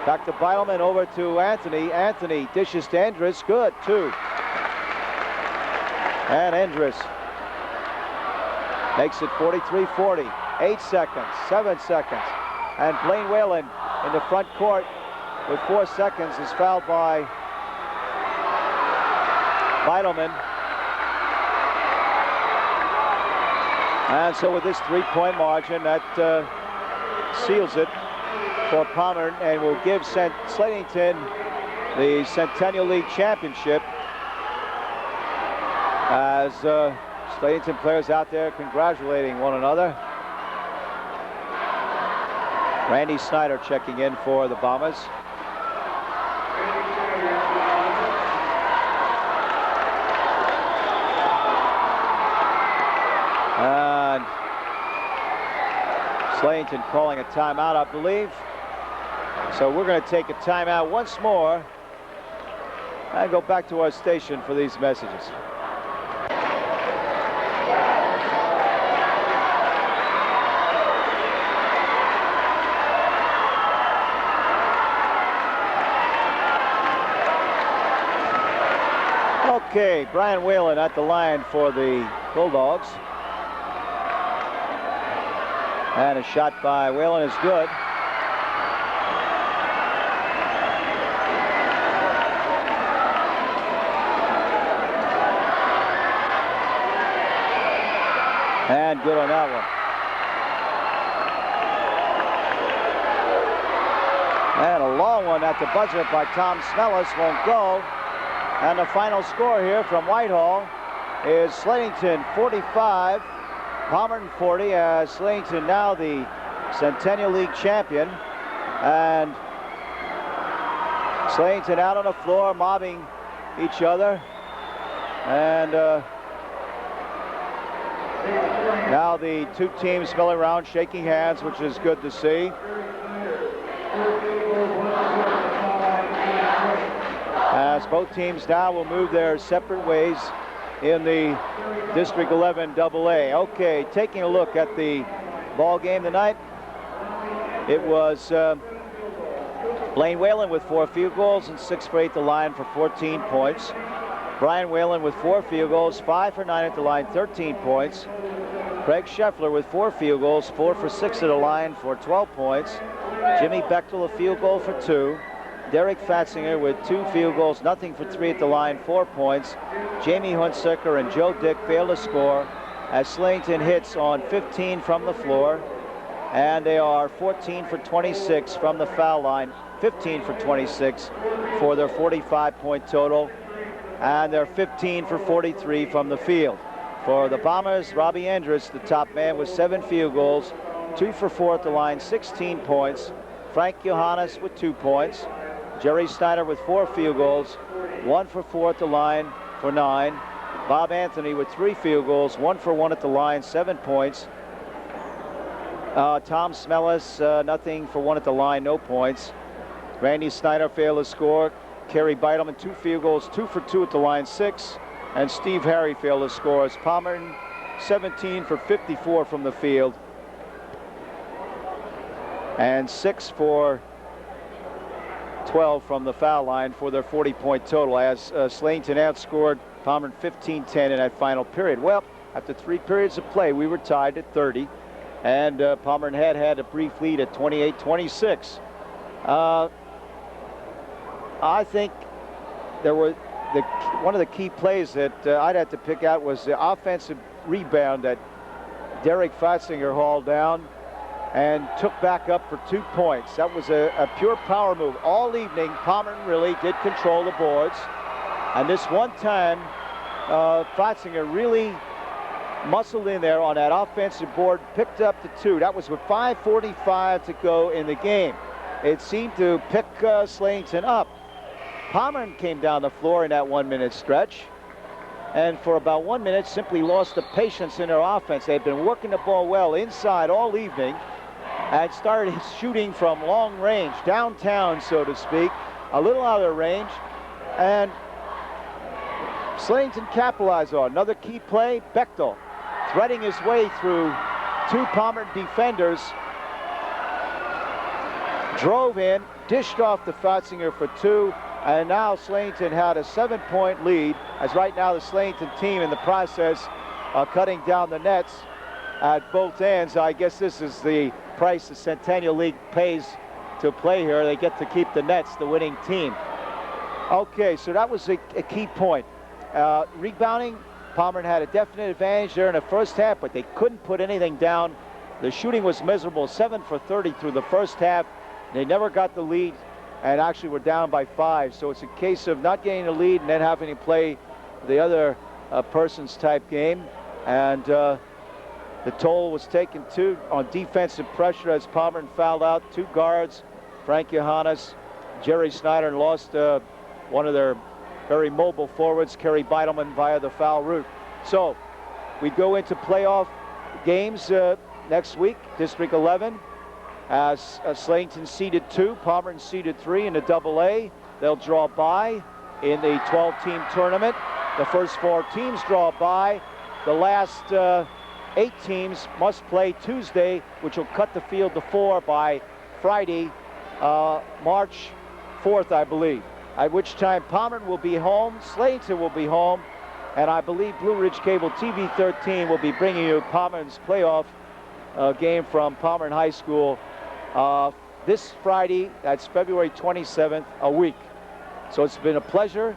Back to Beilman, over to Anthony. Anthony dishes to Endres. Good, 2. And Endres makes it 43-40. 8 seconds, 7 seconds. And Blaine Whalen in the front court with 4 seconds is fouled by Beilman. And so with this 3-point margin, that seals it for Palmerton and will give Slatington the Centennial League Championship, as Slatington players out there congratulating one another. Randy Snyder checking in for the Bombers. And Slatington calling a timeout, I believe. So we're going to take a timeout once more and go back to our station for these messages. Okay, Brian Whalen at the line for the Bulldogs. And a shot by Whalen is good. And good on that one. And a long one at the buzzer by Tom Smellis won't go. And the final score here from Whitehall is Slatington 45, Palmerton 40, as Slatington now the Centennial League champion. And Slatington out on the floor mobbing each other. And now the two teams milling around, shaking hands, which is good to see. As both teams now will move their separate ways in the District 11 AA. Okay, taking a look at the ball game tonight. It was Blaine Whalen with 4 field goals and 6 for 8 at the line for 14 points. Brian Whalen with 4 field goals, 5 for 9 at the line, 13 points. Craig Scheffler with 4 field goals, 4 for 6 at the line for 12 points. Jimmy Bechtel a field goal for 2. Derek Fatzinger with 2 field goals, nothing for 3 at the line, 4 points. Jamie Hunsucker and Joe Dick failed to score as Slatington hits on 15 from the floor. And they are 14 for 26 from the foul line, 15 for 26 for their 45-point total. And they're 15 for 43 from the field. For the Bombers, Robbie Endres, the top man, with 7 field goals, 2 for 4 at the line, 16 points. Frank Johannes with 2 points. Jerry Snyder with 4 field goals, 1 for 4 at the line for 9. Bob Anthony with 3 field goals, 1 for 1 at the line, 7 points. Tom Smellis, nothing for 1 at the line, no points. Randy Snyder failed to score. Kerry Beitelman, 2 field goals, 2 for 2 at the line, 6. And Steve Harry failed to score as Palmerton, 17 for 54 from the field. And 6 for 12 from the foul line for their 40-point total, as Slatington outscored Palmerton 15-10 in that final period. Well, after 3 periods of play, we were tied at 30, and Palmerton had a brief lead at 28-26. I think there were one of the key plays that I'd have to pick out was the offensive rebound that Derek Fatzinger hauled down and took back up for 2 points. That was a pure power move. All evening, Palmerton really did control the boards. And this one time, Fatzinger really muscled in there on that offensive board, picked up the 2. That was with 5:45 to go in the game. It seemed to pick Slatington up. Palmerton came down the floor in that 1-minute stretch. and for about 1 minute simply lost the patience in their offense. They've been working the ball well inside all evening and started shooting from long range, downtown, so to speak, a little out of their range, and Slatington capitalized on another key play. Bechtel threading his way through two Palmerton defenders, drove in, dished off to Fatzinger for two, and now Slatington had a 7-point lead, as right now the Slatington team in the process of cutting down the nets at both ends. I guess this is the price the Centennial League pays to play here. They get to keep the nets, the winning team. Okay, so that was a key point. Rebounding, Palmerton had a definite advantage there in the first half, but they couldn't put anything down. The shooting was miserable, 7 for 30 through the first half. They never got the lead and actually were down by 5. So it's a case of not getting the lead and then having to play the other person's type game. And the toll was taken too on defensive pressure as Palmerton fouled out 2 guards, Frank Johannes, Jerry Snyder, and lost one of their very mobile forwards, Kerry Beidelman, via the foul route. So we go into playoff games next week. District 11 as Slatington seeded 2, Palmerton seeded 3 in the AA. They'll draw bye in the 12-team tournament. The first 4 teams draw bye. The last 8 teams must play Tuesday, which will cut the field to 4 by Friday, March 4th, I believe, at which time Palmerton will be home, Slatington will be home, and I believe Blue Ridge Cable TV 13 will be bringing you Palmerton's playoff game from Palmerton High School this Friday. That's February 27th, a week. So it's been a pleasure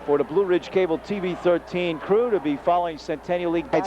for the Blue Ridge Cable TV 13 crew to be following Centennial League